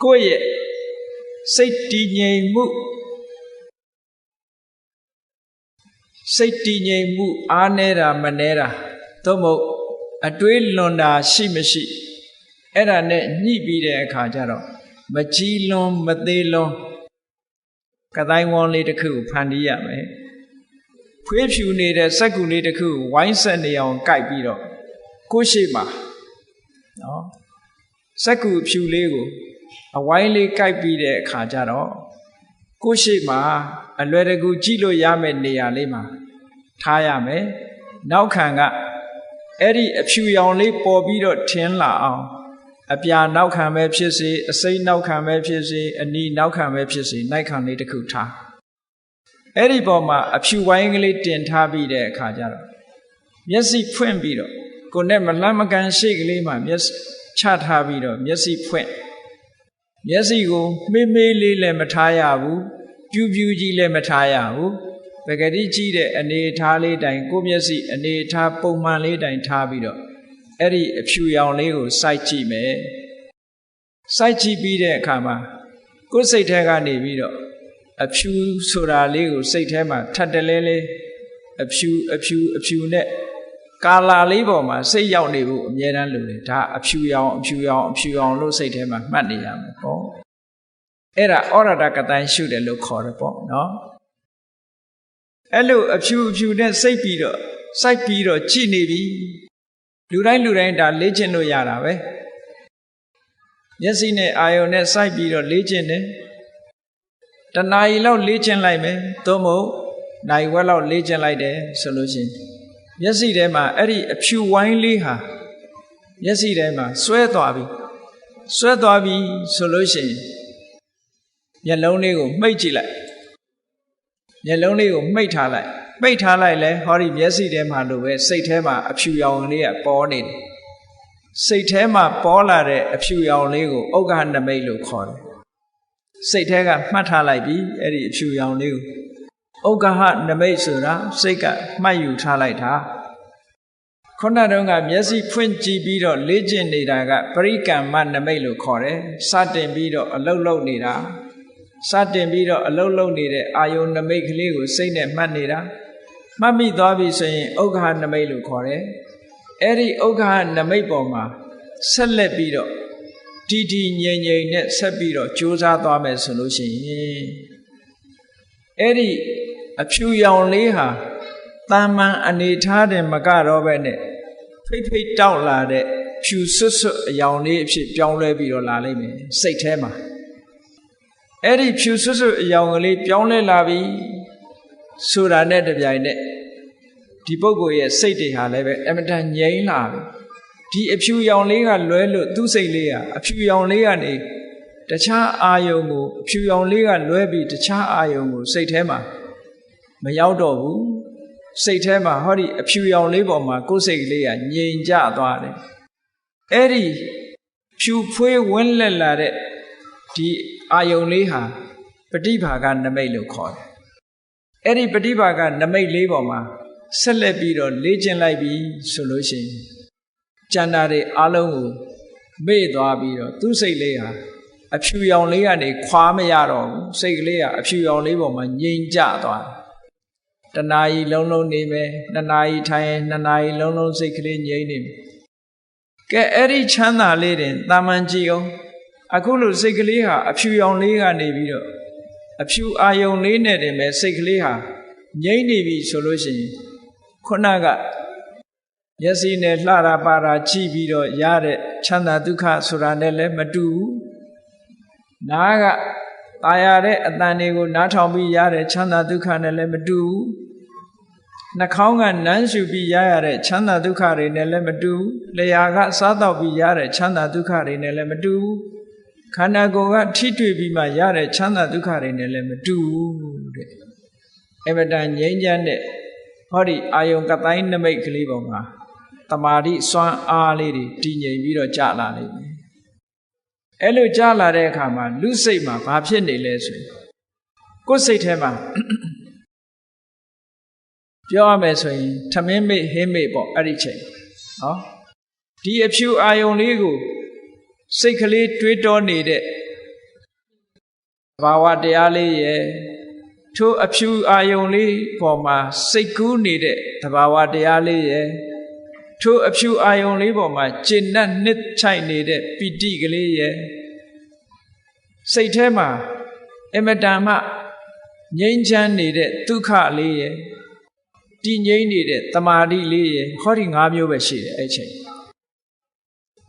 ကိုယ့်ရဲ့စိတ်တည်ငြိမ်မှုအားနေတာမနေတာသို့မဟုတ်အတွေးလွန်တာရှိမရှိအဲ့ဒါနဲ့ညှိပြီးတဲ့အခါကျတော့မကြီးလွန်မသေးလွန်ကတိုင်းဝန်းလေးတစ်ခုကိုဖန်တီးရမယ်ဖွေးဖြူနေတဲ့စက္ကူလေးတစ်ခုကိုဝိုင်းဆက်နေအောင်ကိုက်ပြီးတော့ကိုရှိမှာနော်စက္ကူဖြူလေးကိုအဝိုင်းလေးကိုက်ပြီးတဲ့အခါကျတော့ကိုရှိမှာအလွယ်တကူကြည့်လို့ရမယ့်နေရာလေးမှာထားရမယ်နောက်ခံကအဲ့ဒီအဖြူရောင်လေးပေါ်ပြီးတော့ထင်းလာအောင်အပြာနောက်ခံပဲဖြစ်စေအစိမ်းနောက်ခံပဲဖြစ်စေအနီနောက်ခံပဲဖြစ်စေနိုင်ခံလေးတစ်ခုထားအဲ့ဒီပေါ်မှာအဖြူဝိုင်းကလေးတင်ထားပြီးတဲ့အခါကျတော့မျက်စိဖွင့်ပြီးတော့ကိုယ်နဲ့မလှမ်းမကမ်းရှိကလေးမှာမျက်ချထားပြီးတော့မျက်စိဖွင့်မျက်စိကိုမေးမေးလေးလည်းမထားရဘူးပြူးပြူးကြီးလည်းမထားရဘူးပဂတိကြည့်တဲ့အနေထားလေးတိုင်ကိုမျက်စိအနေထားပုံမှန်လေးတိုင်ထားပြီးတော့အဲ့ဒီအဖြူရောင်လေးကိုစိုက်ကြည့်မယ်စိုက်ကြည့်ပြီးတဲ့အခါမှာကိုယ်စိတ်ထဲကနေပြီးတော့အဖြူဆိုတာလေးကိုစိတ်ထဲမှာထပ်တလဲလဲအဖြူနဲ့ကာလာလေးပေါ်မှာစိတ်ရောက်နေဖို့အမြဲတမ်းလိုတယ်ဒါအဖြူရောင်လို့စိတ်ထဲမှာမှတ်နေရမယ်ပေါ့အဲ့ဒါဩရတကတိုင်းရှုတယ်လို့ခေါ်တယ်ပေါ့နော်အဲ့လိုအဖြူနဲ့စိတ်ပြီးတော့စိုက်ပြီးတော့ကြည်နေပြီလူတိုင်းဒါလေ့ကျင့်လို့ရတာပဲမျက်စိနဲ့အာယုံနဲ့စိုက်ပြီးတော့လေ့ကျင့်တယ်တနာရီလောက်လေ့ကျင့်လိုက်မယ်သို့မဟုတ်နိုင်ဝက်လောက်လေ့ကျင့်လိုက်တယ်ဆိုလို့ရှိရင်မျက်စိထဲမှာအဲ့ဒီအဖြူဝိုင်းလေးဟာမျက်စိထဲမှာဆွဲသွားပြီဆိုလို့ရှိရင်မျက်လုံးလေးကိုမှိတ်ကြည့်လိုက်မျက်လုံးလေးကိုမှိတ်ထားလိုက်လဲဟောဒီမျက်စိထဲမှာလိုပဲစိတ်ထဲမှာအဖြူရောင်လေးကပေါ်နေတယ် စိတ်ထဲမှာပေါ်လာတဲ့အဖြူရောင်လေးကိုဥက္ကဋ္ဌနမိတ်လို့ခေါ်တယ်စိတ်ထဲကမှတ်ထားလိုက်ပြီအဲ့ဒီအဖြူရောင်လေးကိုဥက္ကဋ္ဌနမိတ်ဆိုတာစိတ်ကမှတ်ယူထားလိုက်တာခုနတုန်းကမျက်စိဖွင့်ကြည့်ပြီးတော့လေ့ကျင့်နေတာကပရိကမ္မနမိတ်လို့ခေါ်တယ်စတင်ပြီးတော့အလုတ်လုတ်နေတာစတင်ပြီးတော့အလုတ်လုတ်နေတဲ့အာယုန်နမိတ်ကလေးကိုစိတ်နဲ့မှတ်နေတာမှတ်မိသွားပြီဆိုရင်ဥက္ကဋ္ဌနမိတ်လို့ခေါ်တယ်အဲ့ဒီဥက္ကဋ္ဌနမိတ်ပေါ်မှာဆက်လက်ပြီးတော့တည်တည်ငြိမ်ငြိမ်နဲ့ဆက်ပြီးတော့ကြိုးစားသွားမယ်ဆိုလို့ရှိရင်အဲ့ဒီအဖြူရောင်လေးဟာတာမန်အနေထားတယ်မကတော့ပဲနဲ့ဖိတ်ဖိတ်တောက်လာတဲ့ဖြူဆွတ်ဆွတ်အရောင်လေးအဖြစ်ပြောင်းလဲပြီးတော့လာလိမ့်မယ်စိတ်ထဲမှာအဲ့ဒီဖြူဆွတ်ဆွတ်အရောင်ကလေးပြောင်းလဲလာပြီဆိုတာနဲ့တပြိုင်နက်ဒီပုဂ္ဂိုလ်ရဲ့စိတ်တွေဟာလည်းပဲအမတန်ငြိမ်းလာပြီဒီအဖြူရောင်လေးကလွဲလို့သူ့စိတ်လေးဟာအဖြူရောင်လေးကနေတခြားအာယုံကိုအဖြူရောင်လေးကလွဲပြီးတခြားအာယုံကိုစိတ်ထဲမှာမရောက်တော့ဘူးစိတ်ထဲမှာဟောဒီအဖြူရောင်လေးပေါ်မှာကိုယ်စိတ်လေးကငြိမ်ကြသွားတယ်အဲ့ဒီဖြူဖွေးဝန်းလက်လာတဲ့ဒီအာယုံလေးဟာပฏิဘာကနမိတ်လို့ခေါ်တယ်အဲ့ဒီပฏิဘာကနမိတ်လေးပေါ်မှာဆက်လက်ပြီးတော့လေ့ကျင့်လိုက်ပြီဆိုလို့ရှိရင်ကျန်တာတွေအလုံးကိုမေ့သွားပြီးတော့သူ့စိတ်လေးဟာအဖြူရောင်လေးကနေခွာမရတော့ဘူးစိတ်ကလေးကအဖြူရောင်လေးပေါ်မှာငြိမ်ကြသွားတယ်တဏှာကြီးလုံးလုံးနေမယ်နှစ်နာရီထိုင်ရင်နှစ်နာရီလုံးလုံးစိတ်ကလေးငြိမ်နေမယ်ကဲအဲ့ဒီချမ်းသာလေးတင်တာမန်ကြည့်အောင်အခုလိုစိတ်ကလေးဟာအဖြူရောင်လေးကနေပြီးတော့အဖြူအာယုံလေးနဲ့တင်မယ်စိတ်ကလေးဟာငြိမ်နေပြီဆိုလို့ရှိရင်ခုနကမျက်စိနဲ့လှတာပါတာကြည့်ပြီးတော့ရတဲ့ချမ်းသာဒုက္ခဆိုတာနဲ့လည်းမတူဘူးနားကตายရတဲ့အတန်တွေကိုနားထောင်ပြီးရတဲ့ချမ်းသာဒုက္ခနဲ့လည်းမတူဘူးနှာခေါင်းကနမ်းရှူပြီးရတဲ့ချမ်းသာဒုက္ခတွေနဲ့လည်းမတူဘူးလျှာကစားတော့ပြီးရတဲ့ချမ်းသာဒုက္ခတွေနဲ့လည်းမတူဘူးခန္ဓာကိုယ်ကထိတွေ့ပြီးမှရတဲ့ချမ်းသာဒုက္ခတွေနဲ့လည်းမတူဘူးတဲ့အမတန်ငြိမ်းချမ်းတဲ့ဟောဒီအာယုံကတိုင်းနမိတ်ကလေးပေါ်မှာတမာတိစွမ်းအားလေးတွေတည်ငြိမ်ပြီးတော့ကြာလာလိမ့်မယ်အဲ့လိုကြာလာတဲ့အခါမှာလူစိတ်မှာဘာဖြစ်နေလဲဆိုရင်ကိုယ်စိတ်ထဲမှာပြောရမယ်ဆိုရင်ထမင်းမေ့ဟင်းမေ့ပေါ့အဲ့ဒီချိန်ဟောဒီအဖြူအာယုံလေးကိုစိတ်ကလေးတွေးတောနေတဲ့ဘာဝတရားလေးရဲ့ထိုအဖြူအာယုံလေးပေါ်မှာစိတ်ကူးနေတဲ့သဘာဝတရားလေးရဲ့ထိုအဖြူအာယုံလေးပေါ်မှာကျင့်နှက်နှစ်ချိုက်နေတဲ့ပီတိကလေးရဲ့စိတ်ထဲမှာအမတန်မှငြိမ်းချမ်းနေတဲ့ဒုက္ခလေးရဲ့တည်ငြိမ်နေတဲ့တမာတိလေးရဲ့ဟောဒီ၅မျိုးပဲရှိတယ်အဲ့ချိန်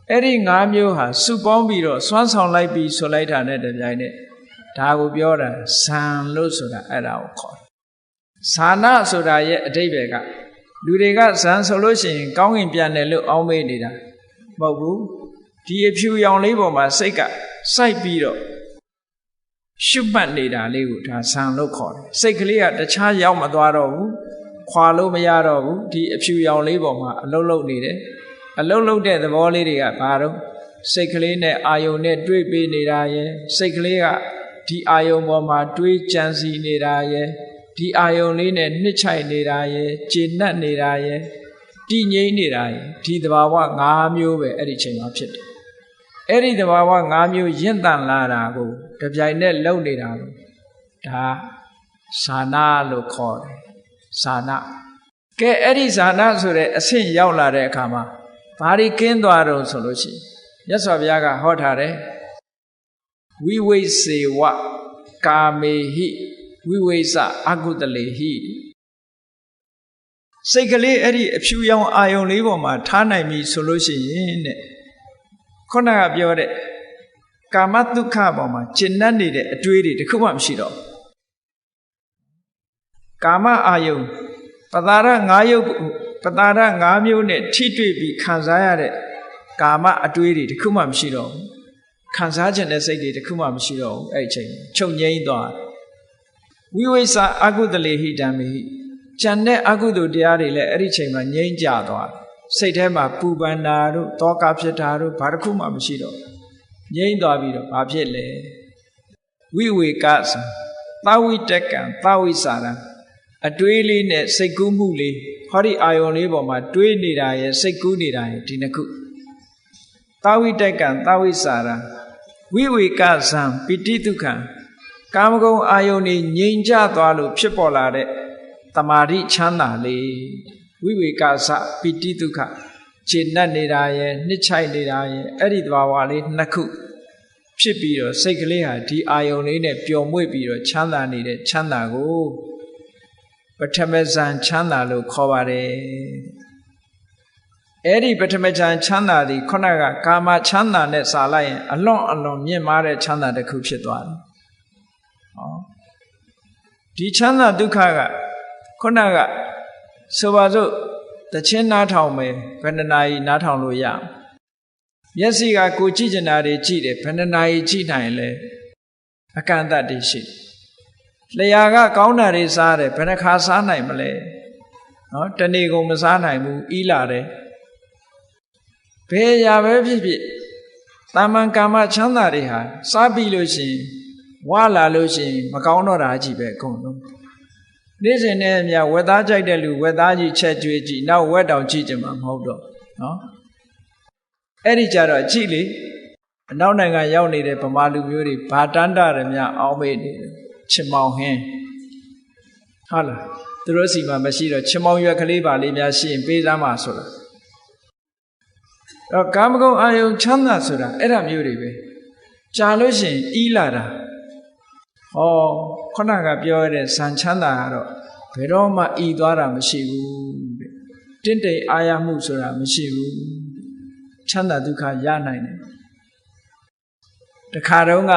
အဲ့ဒီ၅မျိုးဟာစုပေါင်းပြီးတော့စွမ်းဆောင်လိုက်ပြီးဆိုလိုက်တာနဲ့တပြိုင်နက်ဒါကိုပြောတာဇံလို့ဆိုတာအဲ့ဒါကိုခေါ်တယ်ဇာနာဆိုတာရဲ့အဓိပ္ပာယ်ကလူတွေကဇံဆိုလို့ရှိရင်ကောင်းကင်ပြန်တယ်လို့အောင်းမေးနေတာမဟုတ်ဘူးဒီအဖြူရောင်လေးပေါ်မှာစိတ်ကစိုက်ပြီးတော့ရှုမှတ်နေတာလေးကိုဒါဇံလို့ခေါ်တယ်စိတ်ကလေးကတခြားရောက်မသွားတော့ဘူးခွာလို့မရတော့ဘူးဒီအဖြူရောင်လေးပေါ်မှာအလုံးလုံးနေတယ်အလုံးလုံးတဲ့သဘောလေးတွေကဘာတော့စိတ်ကလေးနဲ့အာယုံနဲ့တွေးပေးနေတာရဲ့စိတ်ကလေးကဒီအာယုံပေါ်မှာတွေးကြံစီနေတာရဲ့ဒီအာယုံလေးနဲ့နှစ်ချိုက်နေတာရဲ့ကျေနပ်နေတာရဲ့တည်ငြိမ်နေတာရဲ့ဒီသဘာဝ၅မျိုးပဲအဲ့ဒီချိန်မှာဖြစ်တယ်အဲ့ဒီသဘာဝ၅မျိုးရင့်တန်လာတာကိုတပြိုင်နက်လုံနေတာကိုဒါဇာနာလို့ခေါ်တယ်ဇာနာကဲအဲ့ဒီဇာနာဆိုတဲ့အဆင့်ရောက်လာတဲ့အခါမှာဘာတွေကင်းသွားတော့ဆိုလို့ရှိရင်မြတ်စွာဘုရားကဟောထားတယ်ဝိဝိစေဝကာမေဟိဝိဝိစအကုတလေဟိစိတ်ကလေးအဲ့ဒီအဖြူရောင်အာယုံလေးပေါ်မှာထားနိုင်ပြီဆိုလို့ရှိရင်တဲ့ခုနကပြောတဲ့ကာမတုခပေါ်မှာကျဉ်တ်နေတဲ့အတွေးတွေတခုမှမရှိတော့ကာမအာယုံပတာရ၅ယုတ်ပတာရ၅မျိုးနဲ့ထိတွေ့ပြီးခံစားရတဲ့ကာမအတွေးတွေတခုမှမရှိတော့ဘူးခံစားခြင်းတဲ့စိတ်တွေတခုမှမရှိတော့ဘူးအဲ့ဒီချိန်ချုပ်ငြိမ်းသွားဝိဝိသအကုသလေဟိဓမ္မေဟိကျန်တဲ့အကုသိုလ်တရားတွေလည်းအဲ့ဒီချိန်မှာငြိမ်းကြသွား စိတ်ထဲမှာပူပန်တာတို့တောကဖြစ်တာတို့ဘာတစ်ခုမှမရှိတော့ငြိမ့်သွားပြီးတော့ဘာဖြစ်လဲဝိဝေကသသဝိတကံသဝိစာရံအတွေးလေးနဲ့စိတ်ကူးမှုလေးဟောဒီအာယုံလေးပေါ်မှာတွေးနေတာရဲ့စိတ်ကူးနေတာရဲ့ဒီနှစ်ခုသဝိတကံသဝိစာရံဝိဝေကဇံပိတိဒုက္ခံကာမဂုဏ်အာယုန်နေငြိမ်ကျသွားလို့ဖြစ်ပေါ်လာတဲ့တမာတိချမ်းသာလေးဝိဝေကဇပိတိဒုက္ခခြေနှက်နေတာရဲ့နှစ်ချိုက်နေတာရဲ့အဲ့ဒီသဘာဝလေးနှစ်ခုဖြစ်ပြီးတော့စိတ်ကလေးဟာဒီအာယုန်လေးနဲ့ပျော်မွေ့ပြီးတော့ချမ်းသာနေတဲ့ချမ်းသာကိုပထမဇန်ချမ်းသာလို့ခေါ်ပါတယ်အဲ့ဒီပထမဇန်ချမ်းသာဒီခုနကကာမချမ်းသာနဲ့စာလိုက်ရင်အလွန်မြင့်မားတဲ့ချမ်းသာတစ်ခုဖြစ်သွားတယ်ဒီချမ်းသာဒုက္ခကခုနကဆိုပါစို့တခြင်းနားထောင်မယ်ဘယ်နှနာရီနားထောင်လို့ရမျက်စိကကိုကြည့်ကျင်တာတွေကြည့်တယ်ဘယ်နှနာရီကြည့်နိုင်လဲအကန့်အသတ်တွေရှိလျှာကကောင်းတာတွေစားတယ်ဘယ်နှခါစားနိုင်မလဲနော်တနေ့ကုန်မစားနိုင်ဘူးဤလာတယ်ဘယ်ရာပဲဖြစ်ဖြစ်တာမန်ကာမချမ်းသာတွေဟာစားပြီးလို့ရှိရင်ဝါလာလို့ရှိရင်မကောင်းတော့တာကြီးပဲအကုန်လုံးနေ့စဉ်နဲ့အမျှဝက်သားကြိုက်တဲ့လူဝက်သားကြီးချက်ကျွေးကြည့်နောက်ဝက်တောင်ကြည့်ကြမှာမဟုတ်တော့နော်အဲ့ဒီကြတော့ကြည့်လေအနောက်နိုင်ငံရောက်နေတဲ့ဗမာလူမျိုးတွေဘာတန်းတာရမြအောင်မေးနေတယ်ချင်မောင်ဟင်းဟုတ်လားသူတို့စီမှာမရှိတော့ချင်မောင်ရွက်ကလေးပါလေးများရှိရင်ပေးသားမှာဆိုတာတော့ကာမဂုဏ်အာယုံချမ်းသာဆိုတာအဲ့ဒါမျိုးတွေပဲကြာလို့ရှိရင်ဤလာတာဟောခုနကပြောရတဲ့ဇန်ချမ်းသာကတော့ဘယ်တော့မှဤသွားတာမရှိဘူးတဲ့တင့်တယ်အာရမှုဆိုတာမရှိဘူးချမ်းသာဒုက္ခရနိုင်တယ်တခါတော့က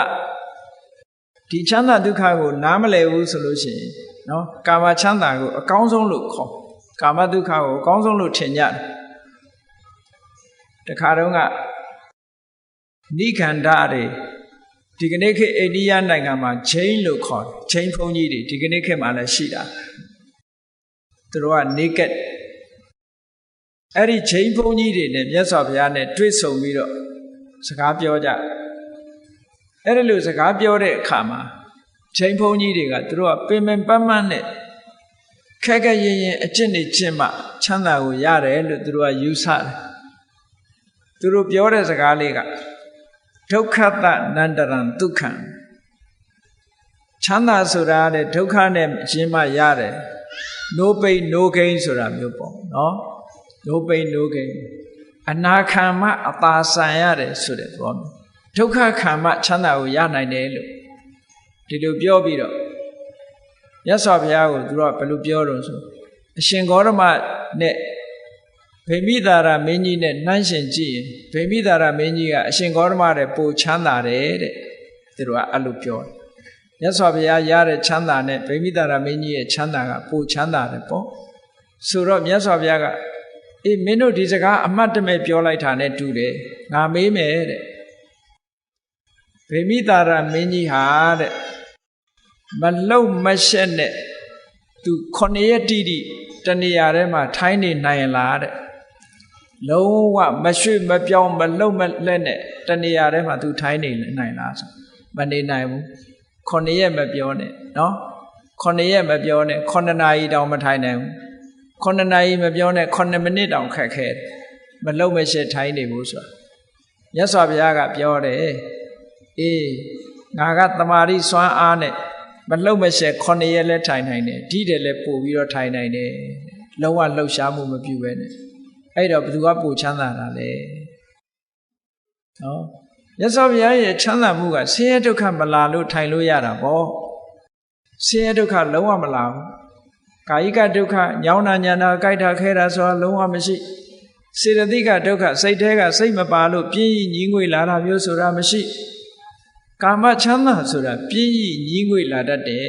ဒီချမ်းသာဒုက္ခကိုနားမလည်ဘူးဆိုလို့ရှိရင်နော်ကာမချမ်းသာကိုအကောင်းဆုံးလို့ခေါ်ကာမဒုက္ခကိုအကောင်းဆုံးလို့ထင်ကြတယ်တခါတော့ကနိခန္ဓာတွေဒီကနေ့ခေတ်အိန္ဒိယနိုင်ငံမှာချိန်လို့ခေါ်တယ်ချိန်ဘုန်းကြီးတွေဒီကနေ့ခေတ်မှာလည်းရှိတာသူတို့က naked အဲ့ဒီချိန်ဘုန်းကြီးတွေနဲ့မြတ်စွာဘုရားနဲ့တွေ့ဆုံပြီးတော့စကားပြောကြအဲ့ဒါလို့စကားပြောတဲ့အခါမှာချိန်ဘုန်းကြီးတွေကသူတို့ကပင်ပင်ပန်းပန်းနဲ့ခက်ခက်ရင်ရင်အကျင့်တွေကျင့်မှချမ်းသာကိုရတယ်လို့သူတို့ကယူဆတယ်သူတို့ပြောတဲ့စကားလေးကဒုက္ခတနန္တရံဒုက္ခံချမ်းသာဆိုတာတဲ့ဒုက္ခနဲ့ရှင်းမှရတယ် no pain no gain ဆိုတာမျိုးပေါ့နော် no pain no gain အနာခံမှအသာဆန်ရတယ်ဆိုတဲ့သဘောမျိုးဒုက္ခခံမှချမ်းသာကိုရနိုင်တယ်လို့ဒီလိုပြောပြီးတော့မြတ်စွာဘုရားကိုသူတို့ကဘယ်လိုပြောတော့ဆိုအရှင်ဂေါရမနဲ့ဗိမိသာရမင်းကြီးနဲ့နှိုင်းရှင်ကြည့်ရင်ဗိမိသာရမင်းကြီးကအရှင်ဂေါရမတဲ့ပိုချမ်းသာတယ်တဲ့သူတို့ကအဲ့လိုပြောတယ်မြတ်စွာဘုရားရတဲ့ချမ်းသာနဲ့ဗိမိသာရမင်းကြီးရဲ့ချမ်းသာကပိုချမ်းသာတယ်ပေါ့ဆိုတော့မြတ်စွာဘုရားကအေးမင်းတို့ဒီစကားအမှတ်တမဲ့ပြောလိုက်တာနဲ့တူတယ်ငါမေးမယ်တဲ့ဗိမိသာရမင်းကြီးဟာတဲ့မလုံမရှက်နဲ့သူ9ရက်တိတိတနေရာထဲမှာထိုင်းနေနိုင်လားတဲ့လုံးဝမရွှေ့မပြောင်းမလုံမလက်နဲ့တနေရာထဲမှာသူထိုင်းနေနိုင်လားဆိုမနေနိုင်ဘူး9ရက်မပြောနဲ့နော်9ရက်မပြောနဲ့9နာရီတောင်မထိုင်နိုင်ဘူး9နာရီမပြောနဲ့9မိနစ်တောင်ခက်ခဲတယ်မလုံမရှက်ထိုင်းနေဘူးဆိုတာမြတ်စွာဘုရားကပြောတယ်အေးငါကတမာရီစွမ်းအားနဲ့မလှုပ်မရှက်9ရက်လဲထိုင်နိုင်တယ်ဒီတယ်လဲပို့ပြီးတော့ထိုင်နိုင်တယ်လုံးဝလှုပ်ရှားမှုမပြုဘဲနဲ့အဲ့တော့ဘယ်သူကပို့ချမ်းသာတာလဲနော်မြတ်စွာဘုရားရဲ့ချမ်းသာမှုကဆင်းရဲဒုက္ခမလာလို့ထိုင်လို့ရတာပေါ့ဆင်းရဲဒုက္ခလုံးဝမလာဘူးကာယိကဒုက္ခညောင်းတာညာတာကြိုက်တာခဲတာဆိုတာလုံးဝမရှိစေတသိကဒုက္ခစိတ်ထဲကစိတ်မပါလို့ပြင်းရည်ညီးငွေလာတာမျိုးဆိုတာမရှိကာမချမ်းသာဆိုတာပြင်းရည်ညီးငွေလာတတ်တယ်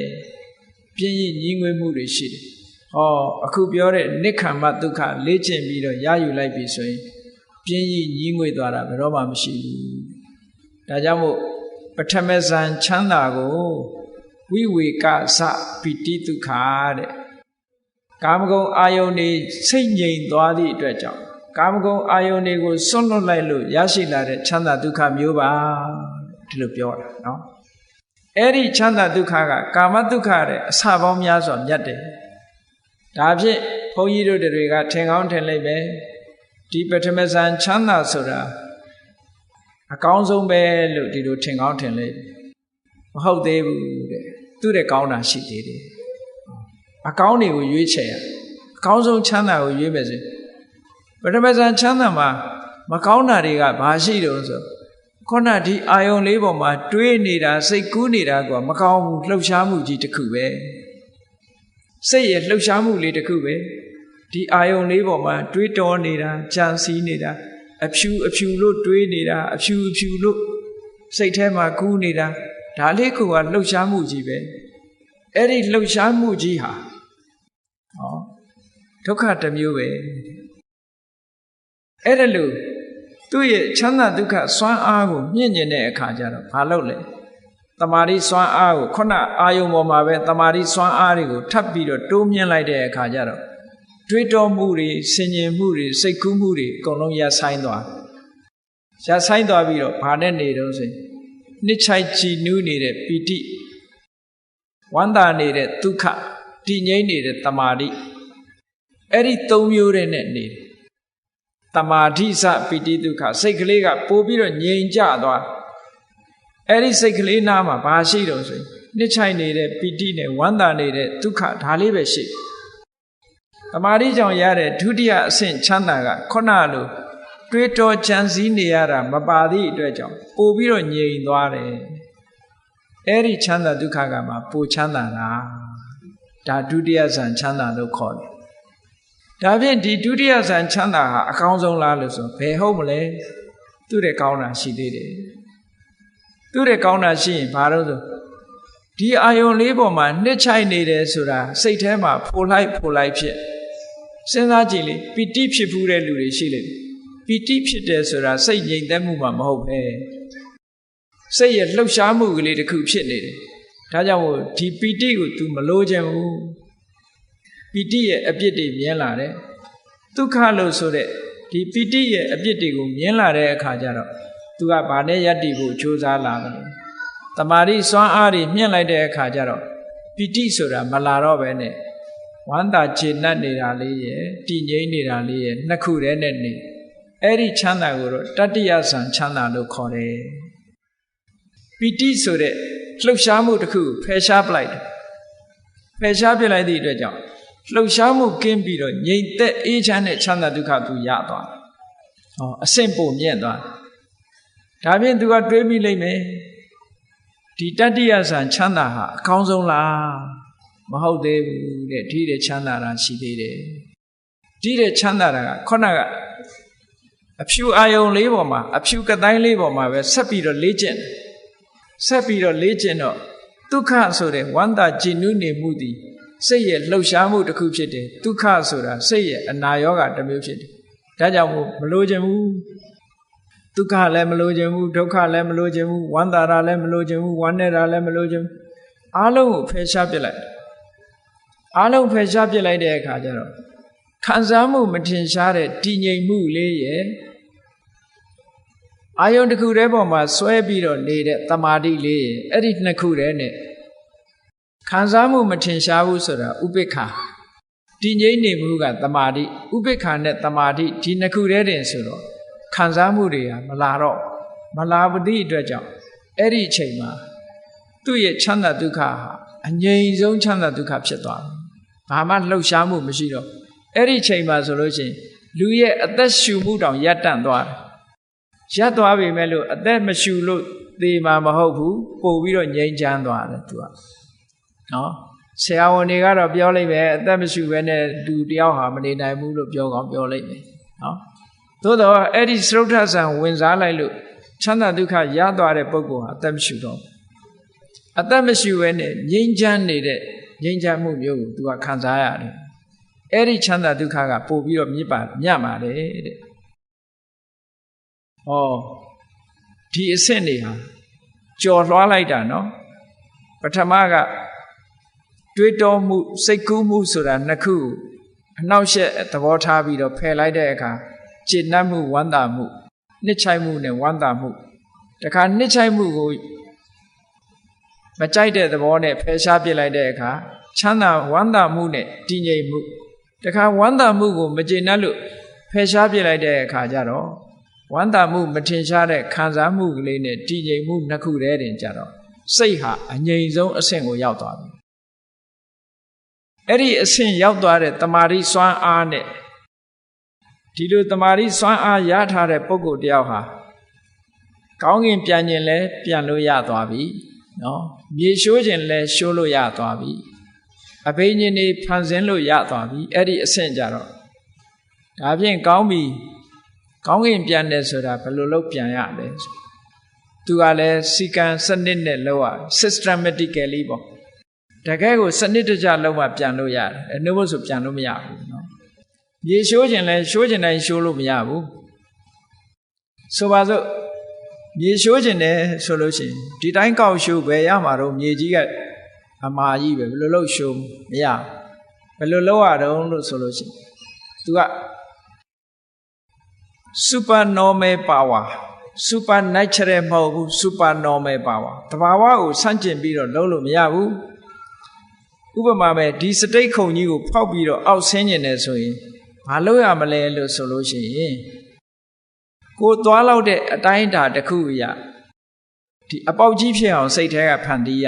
ပြင်းရည်ညီးငွေမှုတွေရှိတယ်ဟောအခုပြောတဲ့နိက္ခမဒုက္ခလေ့ကျင့်ပြီးတော့ရယူလိုက်ပြီဆိုရင်ပြင်းရည်ညီးငွေသွားတာဘယ်တော့မှမရှိဘူးဒါကြောင့်မို့ပထမဇန်ချမ်းသာကိုဝိဝေကဇပိတိဒုက္ခတဲ့ကာမဂုဏ်အာယုန်နေစိတ်ငြိမ်သွားသည့်အတွက်ကြောင့် ကာမဂုဏ်အာယုန်တွေကိုစွန့်လွတ်လိုက်လို့ရရှိလာတဲ့ချမ်းသာဒုက္ခမျိုးပါဒီလိုပြောတာနော်အဲ့ဒီချမ်းသာဒုက္ခကကာမဒုက္ခတဲ့အစပေါင်းများစွာမြတ်တယ်ဒါဖြင့်ဘုန်းကြီးတို့တွေကထင်ကောင်းထင်လိုက်ပဲဒီပထမဇန်ချမ်းသာဆိုတာအကောင်းဆုံးပဲလို့ဒီလိုထင်ကောင်းထင်လိုက်မဟုတ်သေးဘူးတဲ့သူ့တဲ့ကောင်းတာရှိသေးတယ်အကောင်းတွေကိုရွေးချယ်ရအကောင်းဆုံးချမ်းသာကိုရွေးမယ်ဆိုပထမဇန်ချမ်းသာမှာမကောင်းတာတွေကဘာရှိတုံးဆိုခုနဒီအာယုံလေးပေါ်မှာတွေးနေတာစိတ်ကူးနေတာကမကောင်းဘူးလှုပ်ရှားမှုကြီးတစ်ခုပဲစိတ်ရဲ့လှုပ်ရှားမှုလေးတစ်ခုပဲဒီအာယုံလေးပေါ်မှာတွေးတောနေတာကြံစည်နေတာအဖြူလို့တွေးနေတာအဖြူလို့စိတ်ထဲမှာကူးနေတာဒါလေးကလှုပ်ရှားမှုကြီးပဲအဲ့ဒီလှုပ်ရှားမှုကြီးဟာဒုက္ခတစ်မျိုးပဲအဲ့ဒါလို့သူ့ရဲ့ချမ်းသာဒုက္ခစွမ်းအားကိုမြင့်ကျင်တဲ့အခါကျတော့ဘာလုပ်လဲတမာတိစွမ်းအားကိုခုနအာယုံပေါ်မှာပဲတမာတိစွမ်းအားတွေကိုထပ်ပြီးတော့တိုးမြင့်လိုက်တဲ့အခါကျတော့တွေးတောမှုတွေဆင်ញင်မှုတွေစိတ်ကူးမှုတွေအကုန်လုံးရပ်ဆိုင်သွားပြီးတော့ဘာနဲ့နေတော့ဆိုရင်နှစ်ချိုက်ကြည်နူးနေတဲ့ပီတိဝမ်းသာနေတဲ့ဒုက္ခတည်ငြိမ်နေတဲ့တမာတိအဲ့ဒီသုံးမျိုးနဲ့နေတယ်တမာတိစပီတိဒုက္ခစိတ်ကလေးကပို့ပြီးတော့ငြိမ်ကြသွားအဲ့ဒီစိတ်ကလေးနားမှာဘာရှိတော့ဆိုရင်နှစ်ချိုက်နေတဲ့ပီတိနဲ့ဝမ်းသာနေတဲ့ဒုက္ခဒါလေးပဲရှိတမာတိကြောင့်ရတဲ့ဒုတိယအဆင့်ချမ်းသာကခုနလိုတွေးတောကြံစည်နေရတာမပါသည့်အတွက်ကြောင့်ပို့ပြီးတော့ငြိမ်သွားတယ်အဲ့ဒီချမ်းသာဒုက္ခကမှပိုချမ်းသာတာဒါဒုတိယဇန်ချမ်းသာလို့ခေါ်တယ်ဒါဖြင့်ဒီဒုတိယဇန်ချမ်းသာဟာအကောင်းဆုံးလားလို့ဆိုဘယ်ဟုတ်မလဲသူ့တဲ့ကောင်းတာရှိသေးတယ်သူ့တဲ့ကောင်းတာရှိရင်ဘာလို့ဆိုဒီအာယုံလေးပေါ်မှာနှစ်ချိုက်နေတယ်ဆိုတာစိတ်ထဲမှာဖိုလိုက်ဖြစ်စဉ်းစားကြည့်လေပီတိဖြစ်ဘူးတဲ့လူတွေရှိလေပီတိဖြစ်တယ်ဆိုတာစိတ်ငြိမ်သက်မှုမှမဟုတ်ပဲစိတ်ရဲ့လှုပ်ရှားမှုကလေးတစ်ခုဖြစ်နေတယ်ဒါကြောင့်မို့ဒီပီတိကို तू မလိုချင်ဘူးပီတိရဲ့အပြစ်တွေမြင်လာတယ်ဒုက္ခလို့ဆိုတဲ့ဒီပီတိရဲ့အပြစ်တွေကိုမြင်လာတဲ့အခါကျတော့ तू ကဘာနဲ့ယက်တီကိုကြိုးစားလာတယ်တမာတိစွမ်းအားတွေမြင့်လိုက်တဲ့အခါကျတော့ပီတိဆိုတာမလာတော့ပဲနဲ့ဝမ်းသာခြေနှက်နေတာလေးရဲ့တည်ငြိမ်နေတာလေးရဲ့နှစ်ခုတည်းနဲ့နေအဲ့ဒီချမ်းသာကိုတော့တတ္တိယဇံချမ်းသာလို့ခေါ်တယ်ပီတိဆိုတဲ့လှုပ်ရှားမှုတစ်ခုဖယ်ရှားပလိုက်တယ်ဖယ်ရှားပြလိုက်သည့်အတွက်ကြောင့်လှုပ်ရှားမှုကင်းပြီးတော့ငြိမ်သက်အေးချမ်းတဲ့ချမ်းသာဒုက္ခသူရသွားတယ်အဆင့်ပိုမြင့်သွားဒါဖြင့်သူကတွေးမိလိမ့်မယ်ဒီတတ္တိယဇံချမ်းသာဟာအကောင်းဆုံးလားမဟုတ်သေးဘူးတဲ့ဒီတဲ့ချမ်းသာတာရှိသေးတယ်ဒီတဲ့ချမ်းသာတာကခုနကအဖြူအာယုံလေးပေါ်မှာအဖြူကတိုင်းလေးပေါ်မှာပဲဆက်ပြီးတော့လေ့ကျင့်တော့ဒုက္ခဆိုတဲ့ဝမ်းသာကြည်နူးနေမှုသည်စိတ်ရဲ့လှုပ်ရှားမှုတစ်ခုဖြစ်တယ်ဒုက္ခဆိုတာစိတ်ရဲ့အနာရောဂါတစ်မျိုးဖြစ်တယ်ဒါကြောင့်မလိုချင်ဘူးဒုက္ခလည်းမလိုချင်ဘူးဒုက္ခလည်းမလိုချင်ဘူးဝမ်းသာတာလည်းမလိုချင်ဘူးဝမ်းနည်းတာလည်းမလိုချင်ဘူးအားလုံးကိုဖယ်ရှားပစ်လိုက်တဲ့အခါကျတော့ခံစားမှုမထင်ရှားတဲ့တည်ငြိမ်မှုလေးရဲ့အာယုန်တစ်ခုတည်းပေါ်မှာဆွဲပြီးတော့နေတဲ့တမာတိလေးရဲ့အဲ့ဒီနှစ်ခုတည်းနဲ့ခံစားမှုမထင်ရှားဘူးဆိုတာဥပိ္ပခာတည်ငြိမ်နေမှုကတမာတိဥပိ္ပခာနဲ့တမာတိဒီနှစ်ခုတည်းတင်ဆိုတော့ခံစားမှုတွေကမလာဘူးသည့်အတွက်ကြောင့်အဲ့ဒီအချိန်မှာသူ့ရဲ့ချမ်းသာဒုက္ခဟာအငြိမ်ဆုံးချမ်းသာဒုက္ခဖြစ်သွားတယ်ဘာမှလှုပ်ရှားမှုမရှိတော့အဲ့ဒီအချိန်မှာဆိုလို့ရှိရင်လူရဲ့အသက်ရှူမှုတောင်ရပ်တန့်သွားတယ်ရပ်သွားပြီမဲ့လို့အသက်မရှူလို့သေမှာမဟုတ်ဘူးပို့ပြီးတော့ငြိမ်ချမ်းသွားတယ်သူကနော်ဆရာဝန်တွေကတော့ပြောလိုက်ပဲအသက်မရှူဘဲနဲ့လူတယောက်ဟာမနေနိုင်ဘူးလို့ပြောကောင်းပြောလိုက်မယ်နော်သို့တော့အဲ့ဒီစရုပ်ထဆံဝင်စားလိုက်လို့ချမ်းသာဒုက္ခရသွားတဲ့ပုဂ္ဂိုလ်ဟာအသက်မရှူတော့အသက်မရှူဘဲနဲ့ငြိမ်းချမ်းနေတဲ့ငြိမ်းချမ်းမှုမျိုးကိုသူကခံစားရတယ်အဲ့ဒီချမ်းသာဒုက္ခကပို့ပြီးတော့မြတ်ပါတယ်တဲ့ဒီအဆင့်တွေဟာကြော်လွှားလိုက်တာနော်ပထမကတွေးတောမှုစိတ်ကူးမှုဆိုတာနှစ်ခုအနှောက်အယှက်သဘောထားပြီးတော့ဖယ်လိုက်တဲ့အခါ ကျေနပ်မှုဝမ်းသာမှုနှစ်ချိုက်မှုနဲ့ဝမ်းသာမှုတခါနှစ်ချိုက်မှုကိုမကြိုက်တဲ့သဘောနဲ့ဖယ်ရှားပြစ်လိုက်တဲ့အခါချမ်းသာဝမ်းသာမှုနဲ့တည်ငြိမ်မှုတခါဝမ်းသာမှုကိုမကျေနပ်လို့ဖယ်ရှားပြစ်လိုက်တဲ့အခါကျတော့ဝမ်းသာမှုမထင်ရှားတဲ့ခံစားမှုကလေးနဲ့တည်ငြိမ်မှုနှစ်ခုတည်းတင်ကြတော့စိတ်ဟာအငြိမ်ဆုံးအဆင့်ကိုရောက်သွားပြီအဲ့ဒီအဆင့်ရောက်သွားတဲ့တမာတိစွမ်းအားနဲ့ဒီလိုတမာတိစွမ်းအားရထားတဲ့ပုဂ္ဂိုလ်တယောက်ဟာကောင်းကင်ပြန်ခြင်းလဲပြန်လို့ရသွားပြီနော်မြေရှိုးခြင်းလဲရှိုးလို့ရသွားပြီအဘိညာဉ်တွေဖန်ဆင်းလို့ရသွားပြီအဲ့ဒီအဆင့်ကြတော့ဒါဖြင့်ကောင်းပြီကောင်းကင်ပြန်တယ်ဆိုတာဘယ်လိုလုပ်ပြန်ရလဲသူကလည်းစီကံစနစ်နဲ့လုပ်ရ systematically ပေါ့တကယ်ကိုစနစ်တကျလုပ်မှပြန်လို့ရတယ်အဲ့နှုတ်ဖို့ဆိုပြန်လို့မရဘူးနော်မြေရှိုးခြင်းလဲရှိုးခြင်းတိုင်းရှိုးလို့မရဘူးဆိုပါစို့မြေရှိုးခြင်းတယ်ဆိုလို့ရှိရင်ဒီတိုင်းကောက်ရှိုးပဲရမှာတော့မြေကြီးကအမာကြီးပဲဘယ်လိုလုပ်ရှိုးမရဘယ်လိုလုပ်ရတော့လို့ဆိုလို့ရှိရင်သူက supernormal power supernatural မဟုတ်ဘူး supernormal power တဘာဝကိုဆန့်ကျင်ပြီးတော့လုပ်လို့မရဘူးဥပမာပဲဒီစတိတ်ခုံကြီးကိုဖောက်ပြီးတော့အောက်ဆင်းနေတယ်ဆိုရင်ဘာလုပ်ရမလဲလို့ဆိုလို့ရှိရင်ကိုသွားလောက်တဲ့အတိုင်းအတာတစ်ခုအရာဒီအပေါက်ကြီးဖြစ်အောင်စိတ်ထဲကဖန်တီးရ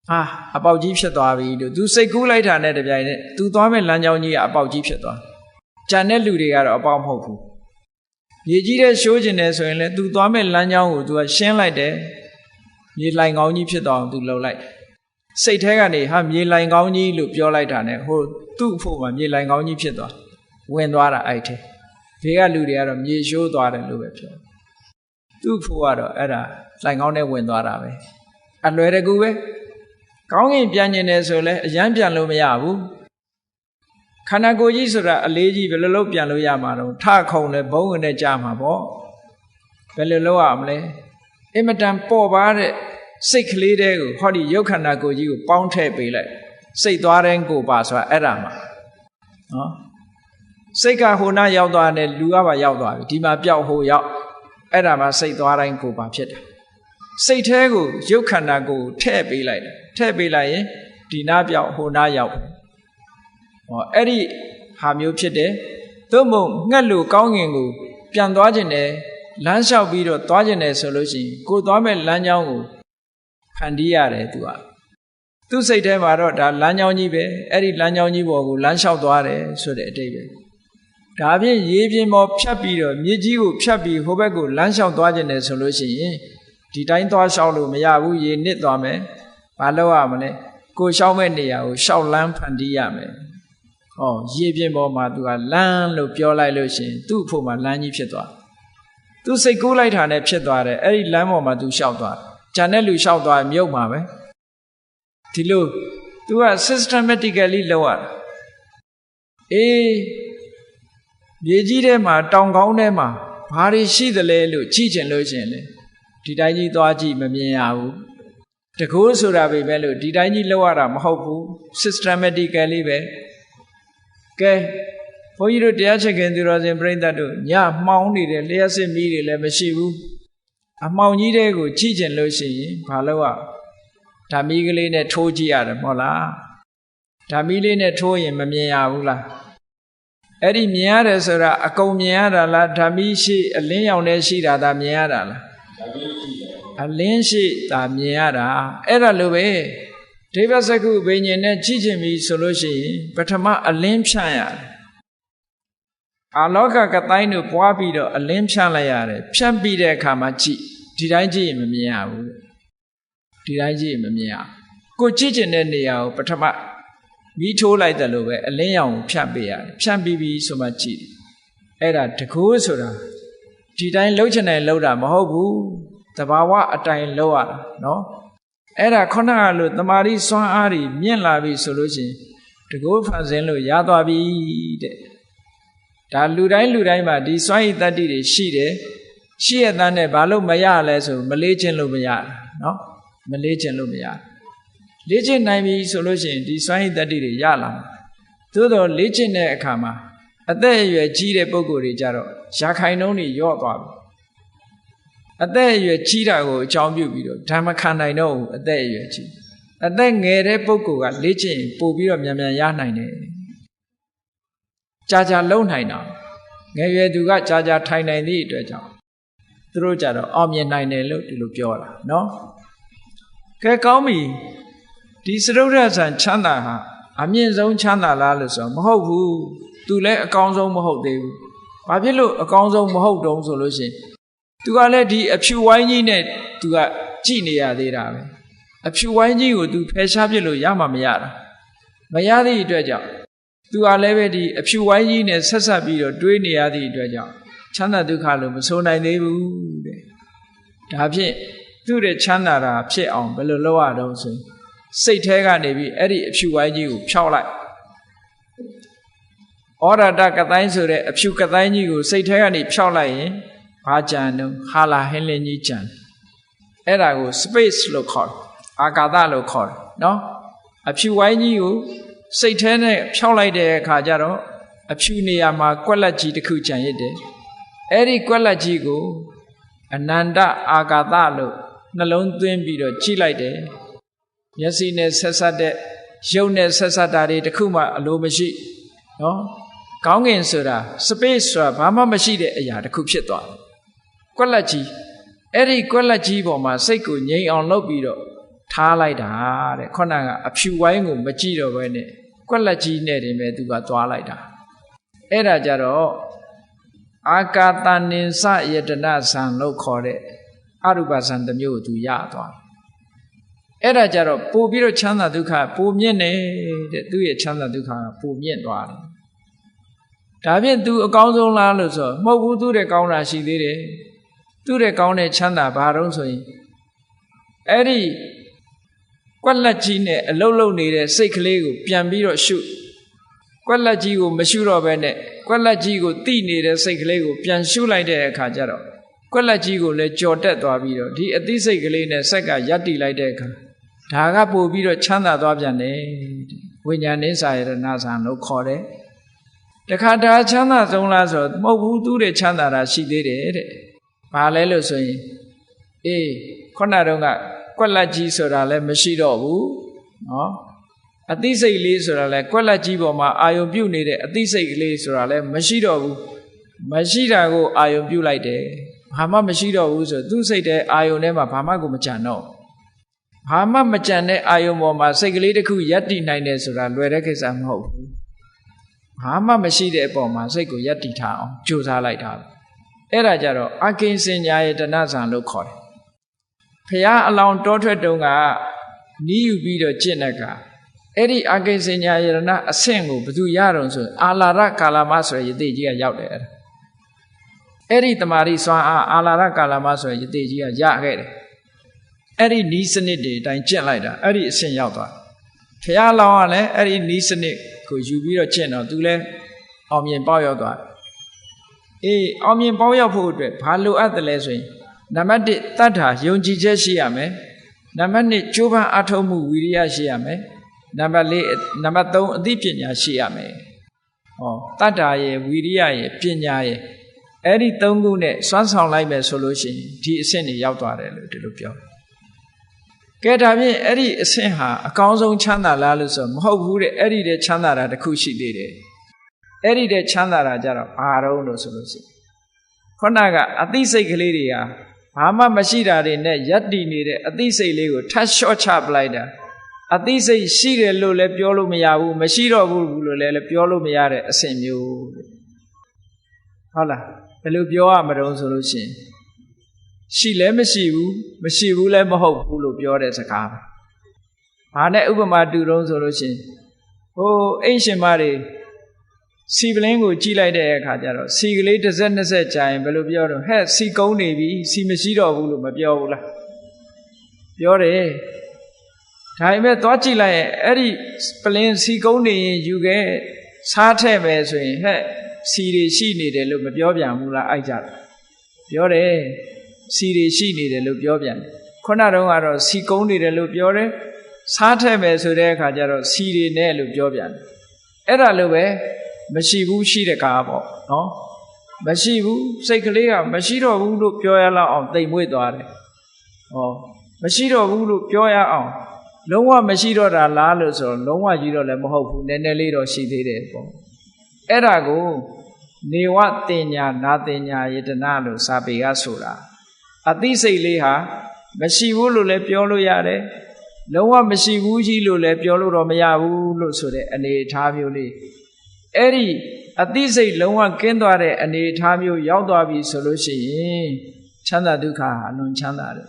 ဟာအပေါက်ကြီးဖြစ်သွားပြီလို့ तू စိတ်ကူးလိုက်တာနဲ့တပြိုင်နက် तू သွားမဲ့လမ်းကြောင်းကြီးကအပေါက်ကြီးဖြစ်သွားကြံတဲ့လူတွေကတော့အပေါက်မဟုတ်ဘူးမြေကြီးတဲ့ရှိုးကျင်တယ်ဆိုရင်လည်း तू သွားမဲ့လမ်းကြောင်းကို तू ကရှင်းလိုက်တယ်မြေလိုင်ကောင်းကြီးဖြစ်သွားအောင် तू လှုပ်လိုက်စိတ်ထဲကနေဟာမြေလိုင်ကောင်းကြီးလို့ပြောလိုက်တာနဲ့ဟိုသူ့အဖို့မှာမြေလိုင်ကောင်းကြီးဖြစ်သွားဝင်သွားတာအဲ့ထဲဘေးကလူတွေကတော့မြေရှိုးသွားတယ်လို့ပဲပြောသူ့ဖို့ကတော့အဲ့ဒါလိုင်ကောင်းနဲ့ဝင်သွားတာပဲအလွယ်တကူပဲကောင်းကင်ပြန်ကျင်တယ်ဆိုလဲအရန်ပြန်လို့မရဘူးခန္ဓာကိုယ်ကြီးဆိုတာအလေးကြီးဘယ်လိုလုပ်ပြန်လို့ရမှာတော့ထခုံလဲဘုံဝင်နဲ့ကြာမှာပေါ့ဘယ်လိုလုပ်ရမလဲအင်မတန်ပေါ့ပါတဲ့စိတ်ကလေးတဲကိုဟောဒီရုပ်ခန္ဓာကိုယ်ကြီးကိုပေါင်းထည့်ပေးလိုက်စိတ်သွားတဲ့ကိုပါဆိုတာအဲ့ဒါမှာနော်စိတ်ကဟိုနာရောက်သွားတယ်လူကပါရောက်သွားပြီဒီမှာပျောက်ဟိုရောက်အဲ့ဒါမှစိတ်သွားတိုင်းကိုပါဖြစ်တယ်စိတ်แท้ကိုရုပ်ခန္ဓာကိုထည့်ပေးလိုက်တယ်ထည့်ပေးလိုက်ရင်ဒီနာပျောက်ဟိုနာရောက်ဟောအဲ့ဒီဟာမျိုးဖြစ်တယ်သို့မဟုတ်ငှက်လို့ကောင်းငင်ကိုပြန်သွားခြင်းတယ်လမ်းလျှောက်ပြီးတော့သွားခြင်းတယ်ဆိုလို့ရှိရင်ကိုသွားမဲ့လမ်းကြောင်းကိုဖန်တီးရတယ်သူစိတ်ထဲမှာတော့ဒါလမ်းကြောင်းကြီးပဲအဲ့ဒီလမ်းကြောင်းကြီးပေါ်ကိုလမ်းလျှောက်သွားတယ်ဆိုတဲ့အတိတ်ပဲဒါဖြင့်ရေပြင်ပေါ်ဖြတ်ပြီးတော့မြေကြီးကိုဖြတ်ပြီးဟိုဘက်ကိုလမ်းလျှောက်သွားခြင်းတယ်ဆိုလို့ရှိရင်ဒီတိုင်းသွားလျှောက်လို့မရဘူးရေနစ်သွားမယ်ဘာလုပ်ရမလဲကိုလျှောက်မဲ့နေရာကိုလျှောက်လမ်းဖန်တီးရမယ်ဟောရေပြင်ပေါ်မှာသူကလမ်းလို့ပြောလိုက်လို့ရှိရင်သူ့အဖို့မှာလမ်းကြီးဖြစ်သွားသူစိတ်ကူးလိုက်တာနဲ့ဖြစ်သွားတယ်အဲ့ဒီလမ်းပေါ်မှာသူလျှောက်သွားဂျန်တဲ့လူလျှောက်သွားမြုပ်မှာပဲဒီလို तू က systematically လုပ်ရတာအေးမြေကြီးထဲမှာတောင်ကောင်းထဲမှာဘာတွေရှိသလဲလို့ကြည့်ချင်လို့ရှင်လေဒီတိုင်းကြီးသွားကြည့်မမြင်ရဘူးတကူဆိုတာပဲပဲလို့ဒီတိုင်းကြီးလုပ်ရတာမဟုတ်ဘူး systematically ပဲကဲဘုန်းကြီးတို့တရားချက်ခင်သူတော်စင်ပြိဿတ်တို့ညမှောင်နေတယ်လျှက်စစ်မီးတွေလည်းမရှိဘူးအမှောင်ကြီးတဲ့ကိုကြည့်ချင်လို့ရှိရင်ဘာလုပ်ရဓာမီးကလေးနဲ့ထိုးကြည့်ရတယ်မဟုတ်လားဓာမီးလေးနဲ့ထိုးရင်မမြင်ရဘူးလားအဲ့ဒီမြင်ရတယ်ဆိုတာအကုန်မြင်ရတာလားဓာမီးရှိအလင်းရောင်နဲ့ရှိတာဒါမြင်ရတာလားအလင်းရှိတာမြင်ရတာအဲ့ဒါလိုပဲဒိဗ္ဗစကုဘိညာဉ်နဲ့ကြည့်ချင်ပြီဆိုလို့ရှိရင်ပထမအလင်းဖြန့်ရတယ်အာလောကကတိုင်းတို့ပွားပြီးတော့အလင်းဖြန့်လိုက်ရတယ်ဖြန့်ပြီးတဲ့အခါမှာကြည့်ဒီတိုင်းကြည့်ရင်မမြင်ရဘူးဒီတိုင်းကြည့်ရင်မမြင်ရကိုကြည့်ချင်တဲ့နေရာကိုပထမမီးထိုးလိုက်တယ်လို့ပဲအလင်းရောင်ကိုဖြန့်ပေးရတယ်ဖြန့်ပြီးပြီဆိုမှကြည့်အဲ့ဒါတကူဆိုတာဒီတိုင်းလှုပ်ချင်တယ်လှုပ်တာမဟုတ်ဘူးတဘာဝအတိုင်းလှုပ်ရတာနော်အဲ့ဒါခုနကလို့တမာရီစွမ်းအားတွေမြင့်လာပြီဆိုလို့ရှိရင်တကူဖန်ဆင်းလို့ရသွားပြီတဲ့ဒါလူတိုင်းမှာဒီစွမ်းရည်တတ္တိတွေရှိတယ်ရှိရတဲ့နဲ့ဘာလို့မရလဲဆိုမလေးခြင်းလို့မရတာနော်မလေးခြင်းလို့မရလေ့ကျင့်နိုင်ပြီဆိုလို့ရှိရင်ဒီစွမ်းရည်တတ္တိတွေရလာမှာသို့တော့လေ့ကျင့်တဲ့အခါမှာ အသက်အရွယ်ကြီးတဲ့ပုဂ္ဂိုလ်တွေကြတော့ရာခိုင်နှုန်းတွေညော့သွားပြီအသက်အရွယ်ကြီးတာကိုအကြောင်းပြုပြီးတော့ဓမ္မခံနိုင်တော့ဘူးအသက်အရွယ်ကြီးအသက်ငယ်တဲ့ပုဂ္ဂိုလ်ကလေ့ကျင့်ပို့ပြီးတော့မြန်မြန်ရနိုင်တယ်ကြာလုံနိုင်တာငယ်ရွယ်သူကကြာထိုင်နိုင်သည့်အတွက်ကြောင့်သူတို့ကြတော့အောင်မြင်နိုင်တယ်လို့ဒီလိုပြောတာနော်ကဲကောင်းပြီဒီစရုဒ္ဓဆံချမ်းသာဟာအမြင့်ဆုံးချမ်းသာလားလို့ဆိုတော့မဟုတ်ဘူးသူလည်းအကောင်းဆုံးမဟုတ်သေးဘူးဘာဖြစ်လို့အကောင်းဆုံးမဟုတ်တုံးဆိုလို့ရှိရင်သူကလည်းဒီအဖြူဝိုင်းကြီးနဲ့သူကကြည်နေရသေးတာပဲအဖြူဝိုင်းကြီးကိုသူဖယ်ရှားပြစ်လို့ရမှာမရတာမရသည့်အတွက်ကြောင့်သူကလည်းပဲဒီအဖြူဝိုင်းကြီးနဲ့ဆက်ဆက်ပြီးတော့တွေးနေရသည့်အတွက်ကြောင့်ချမ်းသာဒုက္ခလို့မဆိုနိုင်သေးဘူးတဲ့ဒါဖြင့်သူ့ရဲ့ချမ်းသာတာဖြစ်အောင်ဘယ်လိုလုပ်ရတော့ဆိုရင်စိတ်แท้ကနေပြီးအဲ့ဒီအဖြူဝိုင်းကြီးကိုဖြောက်လိုက်ဩရတကတိုင်းဆိုတဲ့အဖြူကတိုင်းကြီးကိုစိတ်แท้ကနေဖြောက်လိုက်ရင်ဘာကြံတော့ဟာလာဟင်းလင်းကြီးကြံအဲ့ဒါကို space လို့ခေါ်တယ်အာကာသလို့ခေါ်တယ်နော်အဖြူဝိုင်းကြီးကိုစိတ်แท้နဲ့ဖြောက်လိုက်တဲ့အခါကျတော့အဖြူနေရာမှာကွက်လက်ကြီးတစ်ခုကြံရစ်တယ်အဲ့ဒီကွက်လက်ကြီးကိုအနန္တအာကာသလို့နှလုံးသွင်းပြီးတော့ကြည့်လိုက်တယ်မျက်စိနဲ့ဆက်ဆက်တဲ့ရုပ်နဲ့ဆက်ဆက်တာတွေတခုမှအလိုမရှိနော်ကောင်းကင်ဆိုတာ space ဆိုတာဘာမှမရှိတဲ့အရာတစ်ခုဖြစ်သွားတယ်ကွက်လက်ကြီးအဲ့ဒီကွက်လက်ကြီးပေါ်မှာစိတ်ကိုငြိမ်အောင်လုပ်ပြီးတော့ထားလိုက်တာတဲ့ခုနကအဖြူဝိုင်းကိုမကြည့်တော့ဘဲနဲ့ကွက်လက်ကြီးနဲ့တင်ပဲသူကသွားလိုက်တာအဲ့ဒါကြတော့အာကာတနိစယတနာဇံလို့ခေါ်တဲ့အရူပဇံတစ်မျိုးကိုသူရသွားအဲ့ဒါကြတော့ပို့ပြီးတော့ချမ်းသာဒုက္ခပိုမြင့်နေတဲ့သူ့ရဲ့ချမ်းသာဒုက္ခကပိုမြင့်သွားတယ်ဒါဖြင့်သူအကောင်းဆုံးလားလို့ဆိုမဟုတ်ဘူးသူတဲ့ကောင်းတာရှိသေးတယ်သူတဲ့ကောင်းတဲ့ချမ်းသာဘာတော့ဆိုရင်အဲ့ဒီကွက်လက်ကြီးနဲ့အလုတ်လုတ်နေတဲ့စိတ်ကလေးကိုပြန်ပြီးတော့ရှုကွက်လက်ကြီးကိုမရှုတော့ဘဲနဲ့ကွက်လက်ကြီးကိုတိနေတဲ့စိတ်ကလေးကိုပြန်ရှုလိုက်တဲ့အခါကျတော့ကွက်လက်ကြီးကိုလည်းကြော်တက်သွားပြီးတော့ဒီအသိစိတ်ကလေးနဲ့ဆက်ကရပ်တည်လိုက်တဲ့အခါဒါကပို့ပြီးတော့ချမ်းသာသွားပြန်တယ်ဝိညာဉ်နိစ္စယရဏဇံလို့ခေါ်တယ်တခါတည်းချမ်းသာဆုံးလားဆိုတော့မဟုတ်ဘူးသူ့ရဲ့ချမ်းသာတာရှိသေးတယ်တဲ့ဘာလဲလို့ဆိုရင်အေးခုနတုန်းကကွက်လက်ကြီးဆိုတာလည်းမရှိတော့ဘူးနော်အသိစိတ်လေးဆိုတာလည်းကွက်လက်ကြီးပေါ်မှာအာယုံပြုတ်နေတဲ့အသိစိတ်ကလေးဆိုတာလည်းမရှိတော့ဘူးမရှိတာကိုအာယုံပြုတ်လိုက်တယ်ဘာမှမရှိတော့ဘူးဆိုသူ့စိတ်တဲ့အာယုံထဲမှာဘာမှကိုမကြံတော့ဘာမှမကြံတဲ့အာယုံပေါ်မှာစိတ်ကလေးတစ်ခုရပ်တည်နိုင်တယ်ဆိုတာလွယ်တဲ့ကိစ္စမဟုတ်ဘူးဘာမှမရှိတဲ့အပေါ်မှာစိတ်ကိုရပ်တည်ထားအောင်ကြိုးစားလိုက်တာအဲ့ဒါကြတော့အကိဉ္စညာယတနာဇံလို့ခေါ်တယ်ဖရာအလောင်းတောထွက်တုန်းကနီးယူပြီးတော့ကျင့်တဲ့ကအဲ့ဒီအကိဉ္စညာယတနာအဆင့်ကိုဘယ်သူရတော့ဆိုအာလာရကာလမဆိုရယတိကြီးကရောက်တယ်အဲ့ဒီတမာရီစွမ်းအားအာလာရကာလမဆိုရယတိကြီးကရခဲ့တယ်အဲ့ဒီနီးစနစ်တွေအတိုင်းကျင့်လိုက်တာအဲ့ဒီအဆင့်ရောက်သွားဖရာလောင်းကလည်းအဲ့ဒီနီးစနစ်ကိုယူပြီးတော့ကျင့်တော့သူလည်းအောင်မြင်ပေါက်ရောက်သွားအေးအောင်မြင်ပေါက်ရောက်ဖို့အတွက်ဘာလိုအပ်တယ်လဲဆိုရင်နံပါတ်1တတ္ထာယုံကြည်ချက်ရှိရမယ်နံပါတ်2ကြိုးပမ်းအားထုတ်မှုဝိရိယရှိရမယ်နံပါတ်4နံပါတ်3အသိပညာရှိရမယ်ဟောတတ္ထာရဲ့ဝိရိယရဲ့ပညာရဲ့အဲ့ဒီ3ခုနဲ့စွမ်းဆောင်လိုက်မယ်ဆိုလို့ရှိရင်ဒီအဆင့်တွေရောက်သွားတယ်လို့ဒီလိုပြောကဲဒါဖြင့်အဲ့ဒီအဆင့်ဟာအကောင်းဆုံးချမ်းသာလားလို့ဆိုမဟုတ်ဘူးတဲ့အဲ့ဒီတဲ့ချမ်းသာတာတစ်ခုရှိသေးတယ်အဲ့ဒီတဲ့ချမ်းသာတာကြတော့ဘာတော့လို့ဆိုလို့ရှိရင်ခုနကအသိစိတ်ကလေးတွေဟာဘာမှမရှိတာတွေနဲ့ယက်တည်နေတဲ့အသိစိတ်လေးကိုထပ်လျှော့ချပလိုက်တာအသိစိတ်ရှိတယ်လို့လည်းပြောလို့မရဘူးမရှိတော့ဘူးလို့လည်းပြောလို့မရတဲ့အဆင့်မျိုးဟုတ်လားဘယ်လိုပြောရမလို့ဆိုလို့ရှိရင်ရှိလည်းမရှိဘူးလည်းမဟုတ်ဘူးလို့ပြောတဲ့စကားပဲ။ဘာနဲ့ဥပမာတူတုံးဆိုလို့ရှိရင်ဟိုအိမ်ရှင်မတွေစီပလင်းကိုကြည့်လိုက်တဲ့အခါကျတော့စီကလေးတစ်စက်နှစ်စက်ကြာရင်ဘယ်လိုပြောတော့ဟဲ့စီကုန်းနေပြီစီမရှိတော့ဘူးလို့မပြောဘူးလားပြောတယ်ဒါပေမဲ့သွားကြည့်လိုက်ရင်အဲ့ဒီပလင်းစီကုန်းနေရင်ယူခဲ့စားထည့်မယ်ဆိုရင်ဟဲ့စီတွေရှိနေတယ်လို့မပြောပြန်ဘူးလားအိုက်ကြတယ်ပြောတယ်စီတွေရှိနေတယ်လို့ပြောပြန်တယ်ခုနတုန်းကတော့စီကုန်းနေတယ်လို့ပြောတယ်စားထည့်မယ်ဆိုတဲ့အခါကျတော့စီတွေနဲ့လို့ပြောပြန်တယ်အဲ့ဒါလိုပဲ မရှိဘူးရှိတဲ့ကားပေါ့နော်မရှိဘူးစိတ်ကလေးကမရှိတော့ဘူးလို့ပြောရလောက်အောင်တိမ်မွေ့သွားတယ်ဟောမရှိတော့ဘူးလို့ပြောရအောင်လုံးဝမရှိတော့တာလားလို့ဆိုတော့လုံးဝကြီးတော့လည်းမဟုတ်ဘူးနည်းနည်းလေးတော့ရှိသေးတယ်ပေါ့အဲ့ဒါကိုနေဝတင်ညာနာတင်ညာယတနာလို့စာပေကဆိုတာအသိစိတ်လေးဟာမရှိဘူးလို့လည်းပြောလို့ရတယ်လုံးဝမရှိဘူးကြီးလို့လည်းပြောလို့တော့မရဘူးလို့ဆိုတဲ့အနေအထားမျိုးလေးအဲ့ဒီအသိစိတ်လုံးဝကင်းသွားတဲ့အနေအထားမျိုးရောက်သွားပြီဆိုလို့ရှိရင်ချမ်းသာဒုက္ခအလွန်ချမ်းသာတယ်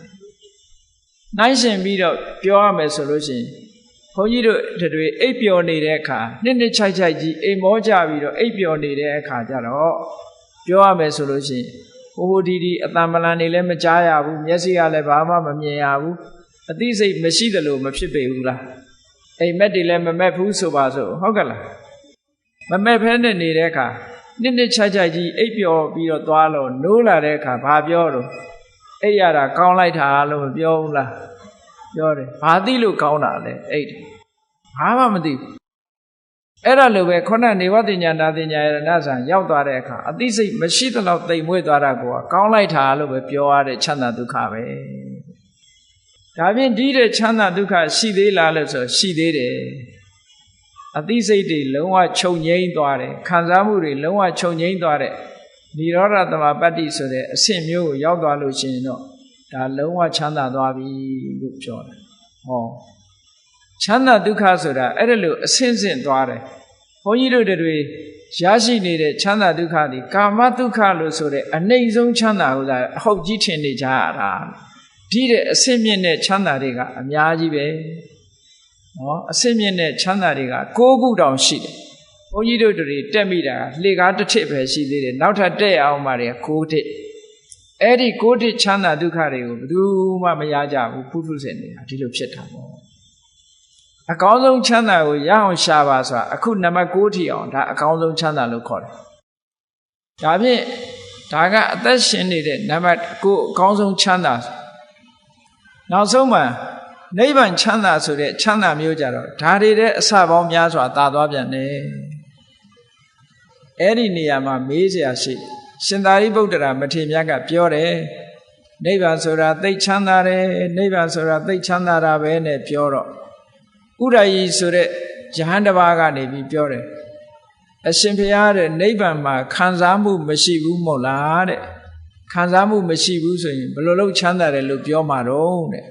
နိုင်ရှင်ပြီးတော့ပြောရမယ်ဆိုလို့ရှိရင်ဘုန်းကြီးတို့တွေအိပ်ပျော်နေတဲ့အခါနှစ်ချိုက်ကြီးအိမ်မောကြပြီးတော့အိပ်ပျော်နေတဲ့အခါကျတော့ပြောရမယ်ဆိုလို့ရှိရင်ဟိုဒီအတန်ပလန်နေလည်းမကြားရဘူးမျက်စိကလည်းဘာမှမမြင်ရဘူးအသိစိတ်မရှိသလိုမဖြစ်ပေဘူးလားအိမ်မက်တွေလည်းမမက်ဘူးဆိုပါစို့ဟုတ်ကလားမမက်ဖဲနဲ့နေတဲ့အခါနှစ်ချိုက်ကြီးအိပ်ပျော်ပြီးတော့သွားလို့နိုးလာတဲ့အခါဘာပြောတော့အိပ်ရတာကောင်းလိုက်တာလို့မပြောဘူးလားပြောတယ်ဘာသိလို့ကောင်းတာလဲအိပ်တယ်ဘာမှမသိဘူးအဲ့ဒါလိုပဲခုနနေဝတိညာနာတိညာရဏဆံရောက်သွားတဲ့အခါအသိစိတ်မရှိသလောက်တိမ်မွေ့သွားတာကိုကောင်းလိုက်တာလို့ပဲပြောရတဲ့ချမ်းသာဒုက္ခပဲဒါဖြင့်ဒီတဲ့ချမ်းသာဒုက္ခရှိသေးလားလို့ဆိုရှိသေးတယ်အသိစိတ်တွေလုံးဝချုပ်ငြိမ်းသွားတယ်ခံစားမှုတွေလုံးဝချုပ်ငြိမ်းသွားတဲ့និရောဓသမပတ္တိဆိုတဲ့အဆင့်မျိုးကိုရောက်သွားလို့ရှိရင်တော့ဒါလုံးဝချမ်းသာသွားပြီလို့ပြောတယ်ဟောချမ်းသာဒုက္ခဆိုတာအဲ့ဒါလို့အဆင့်ဆင့်သွားတယ်ဘုန်းကြီးတို့တွေရရှိနေတဲ့ချမ်းသာဒုက္ခဒီကာမဒုက္ခလို့ဆိုတဲ့အနှိမ့်ဆုံးချမ်းသာကိုသာအဟုတ်ကြီးထင်နေကြရတာဒီတဲ့အဆင့်မြင့်တဲ့ချမ်းသာတွေကအများကြီးပဲနော်အဆင့်မြင့်တဲ့ချမ်းသာတွေက9ခုတောင်ရှိတယ်ဘုန်းကြီးတို့တွေတက်မိတာလှေကားတစ်ထစ်ပဲရှိသေးတယ်နောက်ထပ်တက်အောင်မှတွေ9ထစ်အဲ့ဒီ9ထစ်ချမ်းသာဒုက္ခတွေကိုဘယ်သူမှမရကြဘူးဖုထုစင်နေတာဒီလိုဖြစ်တာပေါ့အကောင်းဆုံးချမ်းသာကိုရအောင်ရှာပါဆိုတာအခုနံပါတ်9ထိအောင်ဒါအကောင်းဆုံးချမ်းသာလို့ခေါ်တယ်ဒါဖြင့်ဒါကအသက်ရှင်နေတဲ့နံပါတ်9အကောင်းဆုံးချမ်းသာနောက်ဆုံးမှာနိဗ္ဗာန်ချမ်းသာဆိုတဲ့ချမ်းသာမျိုးကြတော့ဒါတွေတဲ့အစပေါင်းများစွာသာသွားပြန်တယ်အဲ့ဒီနေရာမှာမေးစရာရှိရှင်သာရိပုတ္တရာမထေရမြတ်ကပြောတယ်နိဗ္ဗာန်ဆိုတာသိချမ်းသာတယ်နိဗ္ဗာန်ဆိုတာသိချမ်းသာတာပဲနဲ့ပြောတော့ဥဒ္ဒယီဆိုတဲ့ယဟန်တစ်ပါးကနေပြီးပြောတယ်အရှင်ဘုရားတဲ့နိဗ္ဗာန်မှာခံစားမှုမရှိဘူးမဟုတ်လားတဲ့ခံစားမှုမရှိဘူးဆိုရင်ဘယ်လိုလုပ်ချမ်းသာတယ်လို့ပြောမှာတော့တဲ့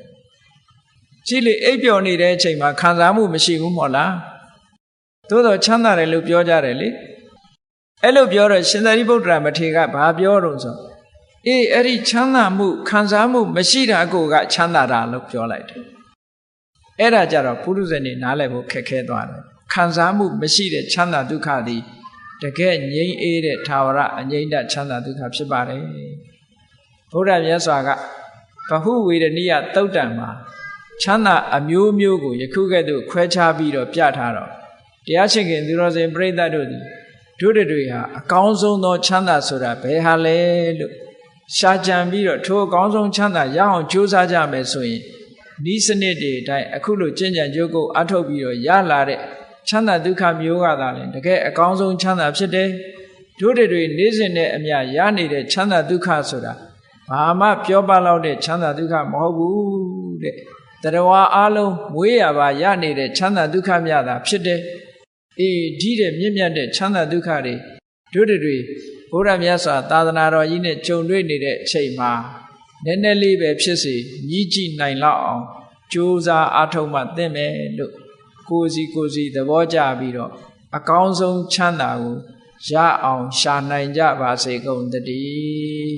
ကြည့်လေအိပ်ပျော်နေတဲ့အချိန်မှာခံစားမှုမရှိဘူးမဟုတ်လားသို့တော့ချမ်းသာတယ်လို့ပြောကြတယ်လေအဲ့လိုပြောတော့ရှင်သာရိပုတ္တရာမထေရကဘာပြောတော့ဆိုအေးအဲ့ဒီချမ်းသာမှုခံစားမှုမရှိတာကိုကချမ်းသာတာလို့ပြောလိုက်တယ်အဲ့ဒါကြတော့ပုရုဇဉ်နေနားလည်ဖို့ခက်ခဲသွားတယ်ခံစားမှုမရှိတဲ့ချမ်းသာဒုက္ခသည်တကယ်ငြိမ်းအေးတဲ့ထာဝရအငြိမ့်တချမ်းသာဒုက္ခဖြစ်ပါတယ်ဘုရားမြတ်စွာကဗဟုဝေဒနိယသုတ်တံမှာချမ်းသာအမျိုးမျိုးကိုယခုကဲ့သို့ခွဲခြားပြီးတော့ပြထားတော့တရားရှင်ခင်သူတော်စင်ပြိဿတို့သည်တို့တွေဟာအကောင်းဆုံးသောချမ်းသာဆိုတာဘယ်ဟာလဲလို့ရှာကြံပြီးတော့ထိုအကောင်းဆုံးချမ်းသာရအောင်ကြိုးစားကြမယ်ဆိုရင်ဤစနစ်တွေအတိုင်းအခုလိုကျင့်ကြံကြိုးကိုအထုတ်ပြီးတော့ရလာတဲ့ချမ်းသာဒုက္ခမျိုးကသာလဲတကယ်အကောင်းဆုံးချမ်းသာဖြစ်တယ်တို့တွေနေ့စဉ်နဲ့အမျှရနေတဲ့ချမ်းသာဒုက္ခဆိုတာဘာမှပြောပလောက်တဲ့ချမ်းသာဒုက္ခမဟုတ်ဘူးတဲ့တရဝါအလုံးမွေးရပါရနေတဲ့ချမ်းသာဒုက္ခမြတ်တာဖြစ်တယ်အေးဒီတဲ့မြင့်မြတ်တဲ့ချမ်းသာဒုက္ခတွေတို့တွေဘုရားမြတ်စွာသာသနာတော်ကြီးနဲ့ကြုံတွေ့နေတဲ့အချိန်မှာနည်းနည်းလေးပဲဖြစ်စေညီးကြည့်နိုင်လောက်အောင်ကြိုးစားအားထုတ်မှသင့်မယ်လို့ကိုယ်စီသဘောကျပြီးတော့အကောင်းဆုံးချမ်းသာကိုရအောင်ရှာနိုင်ကြပါစေကုန်သတည်း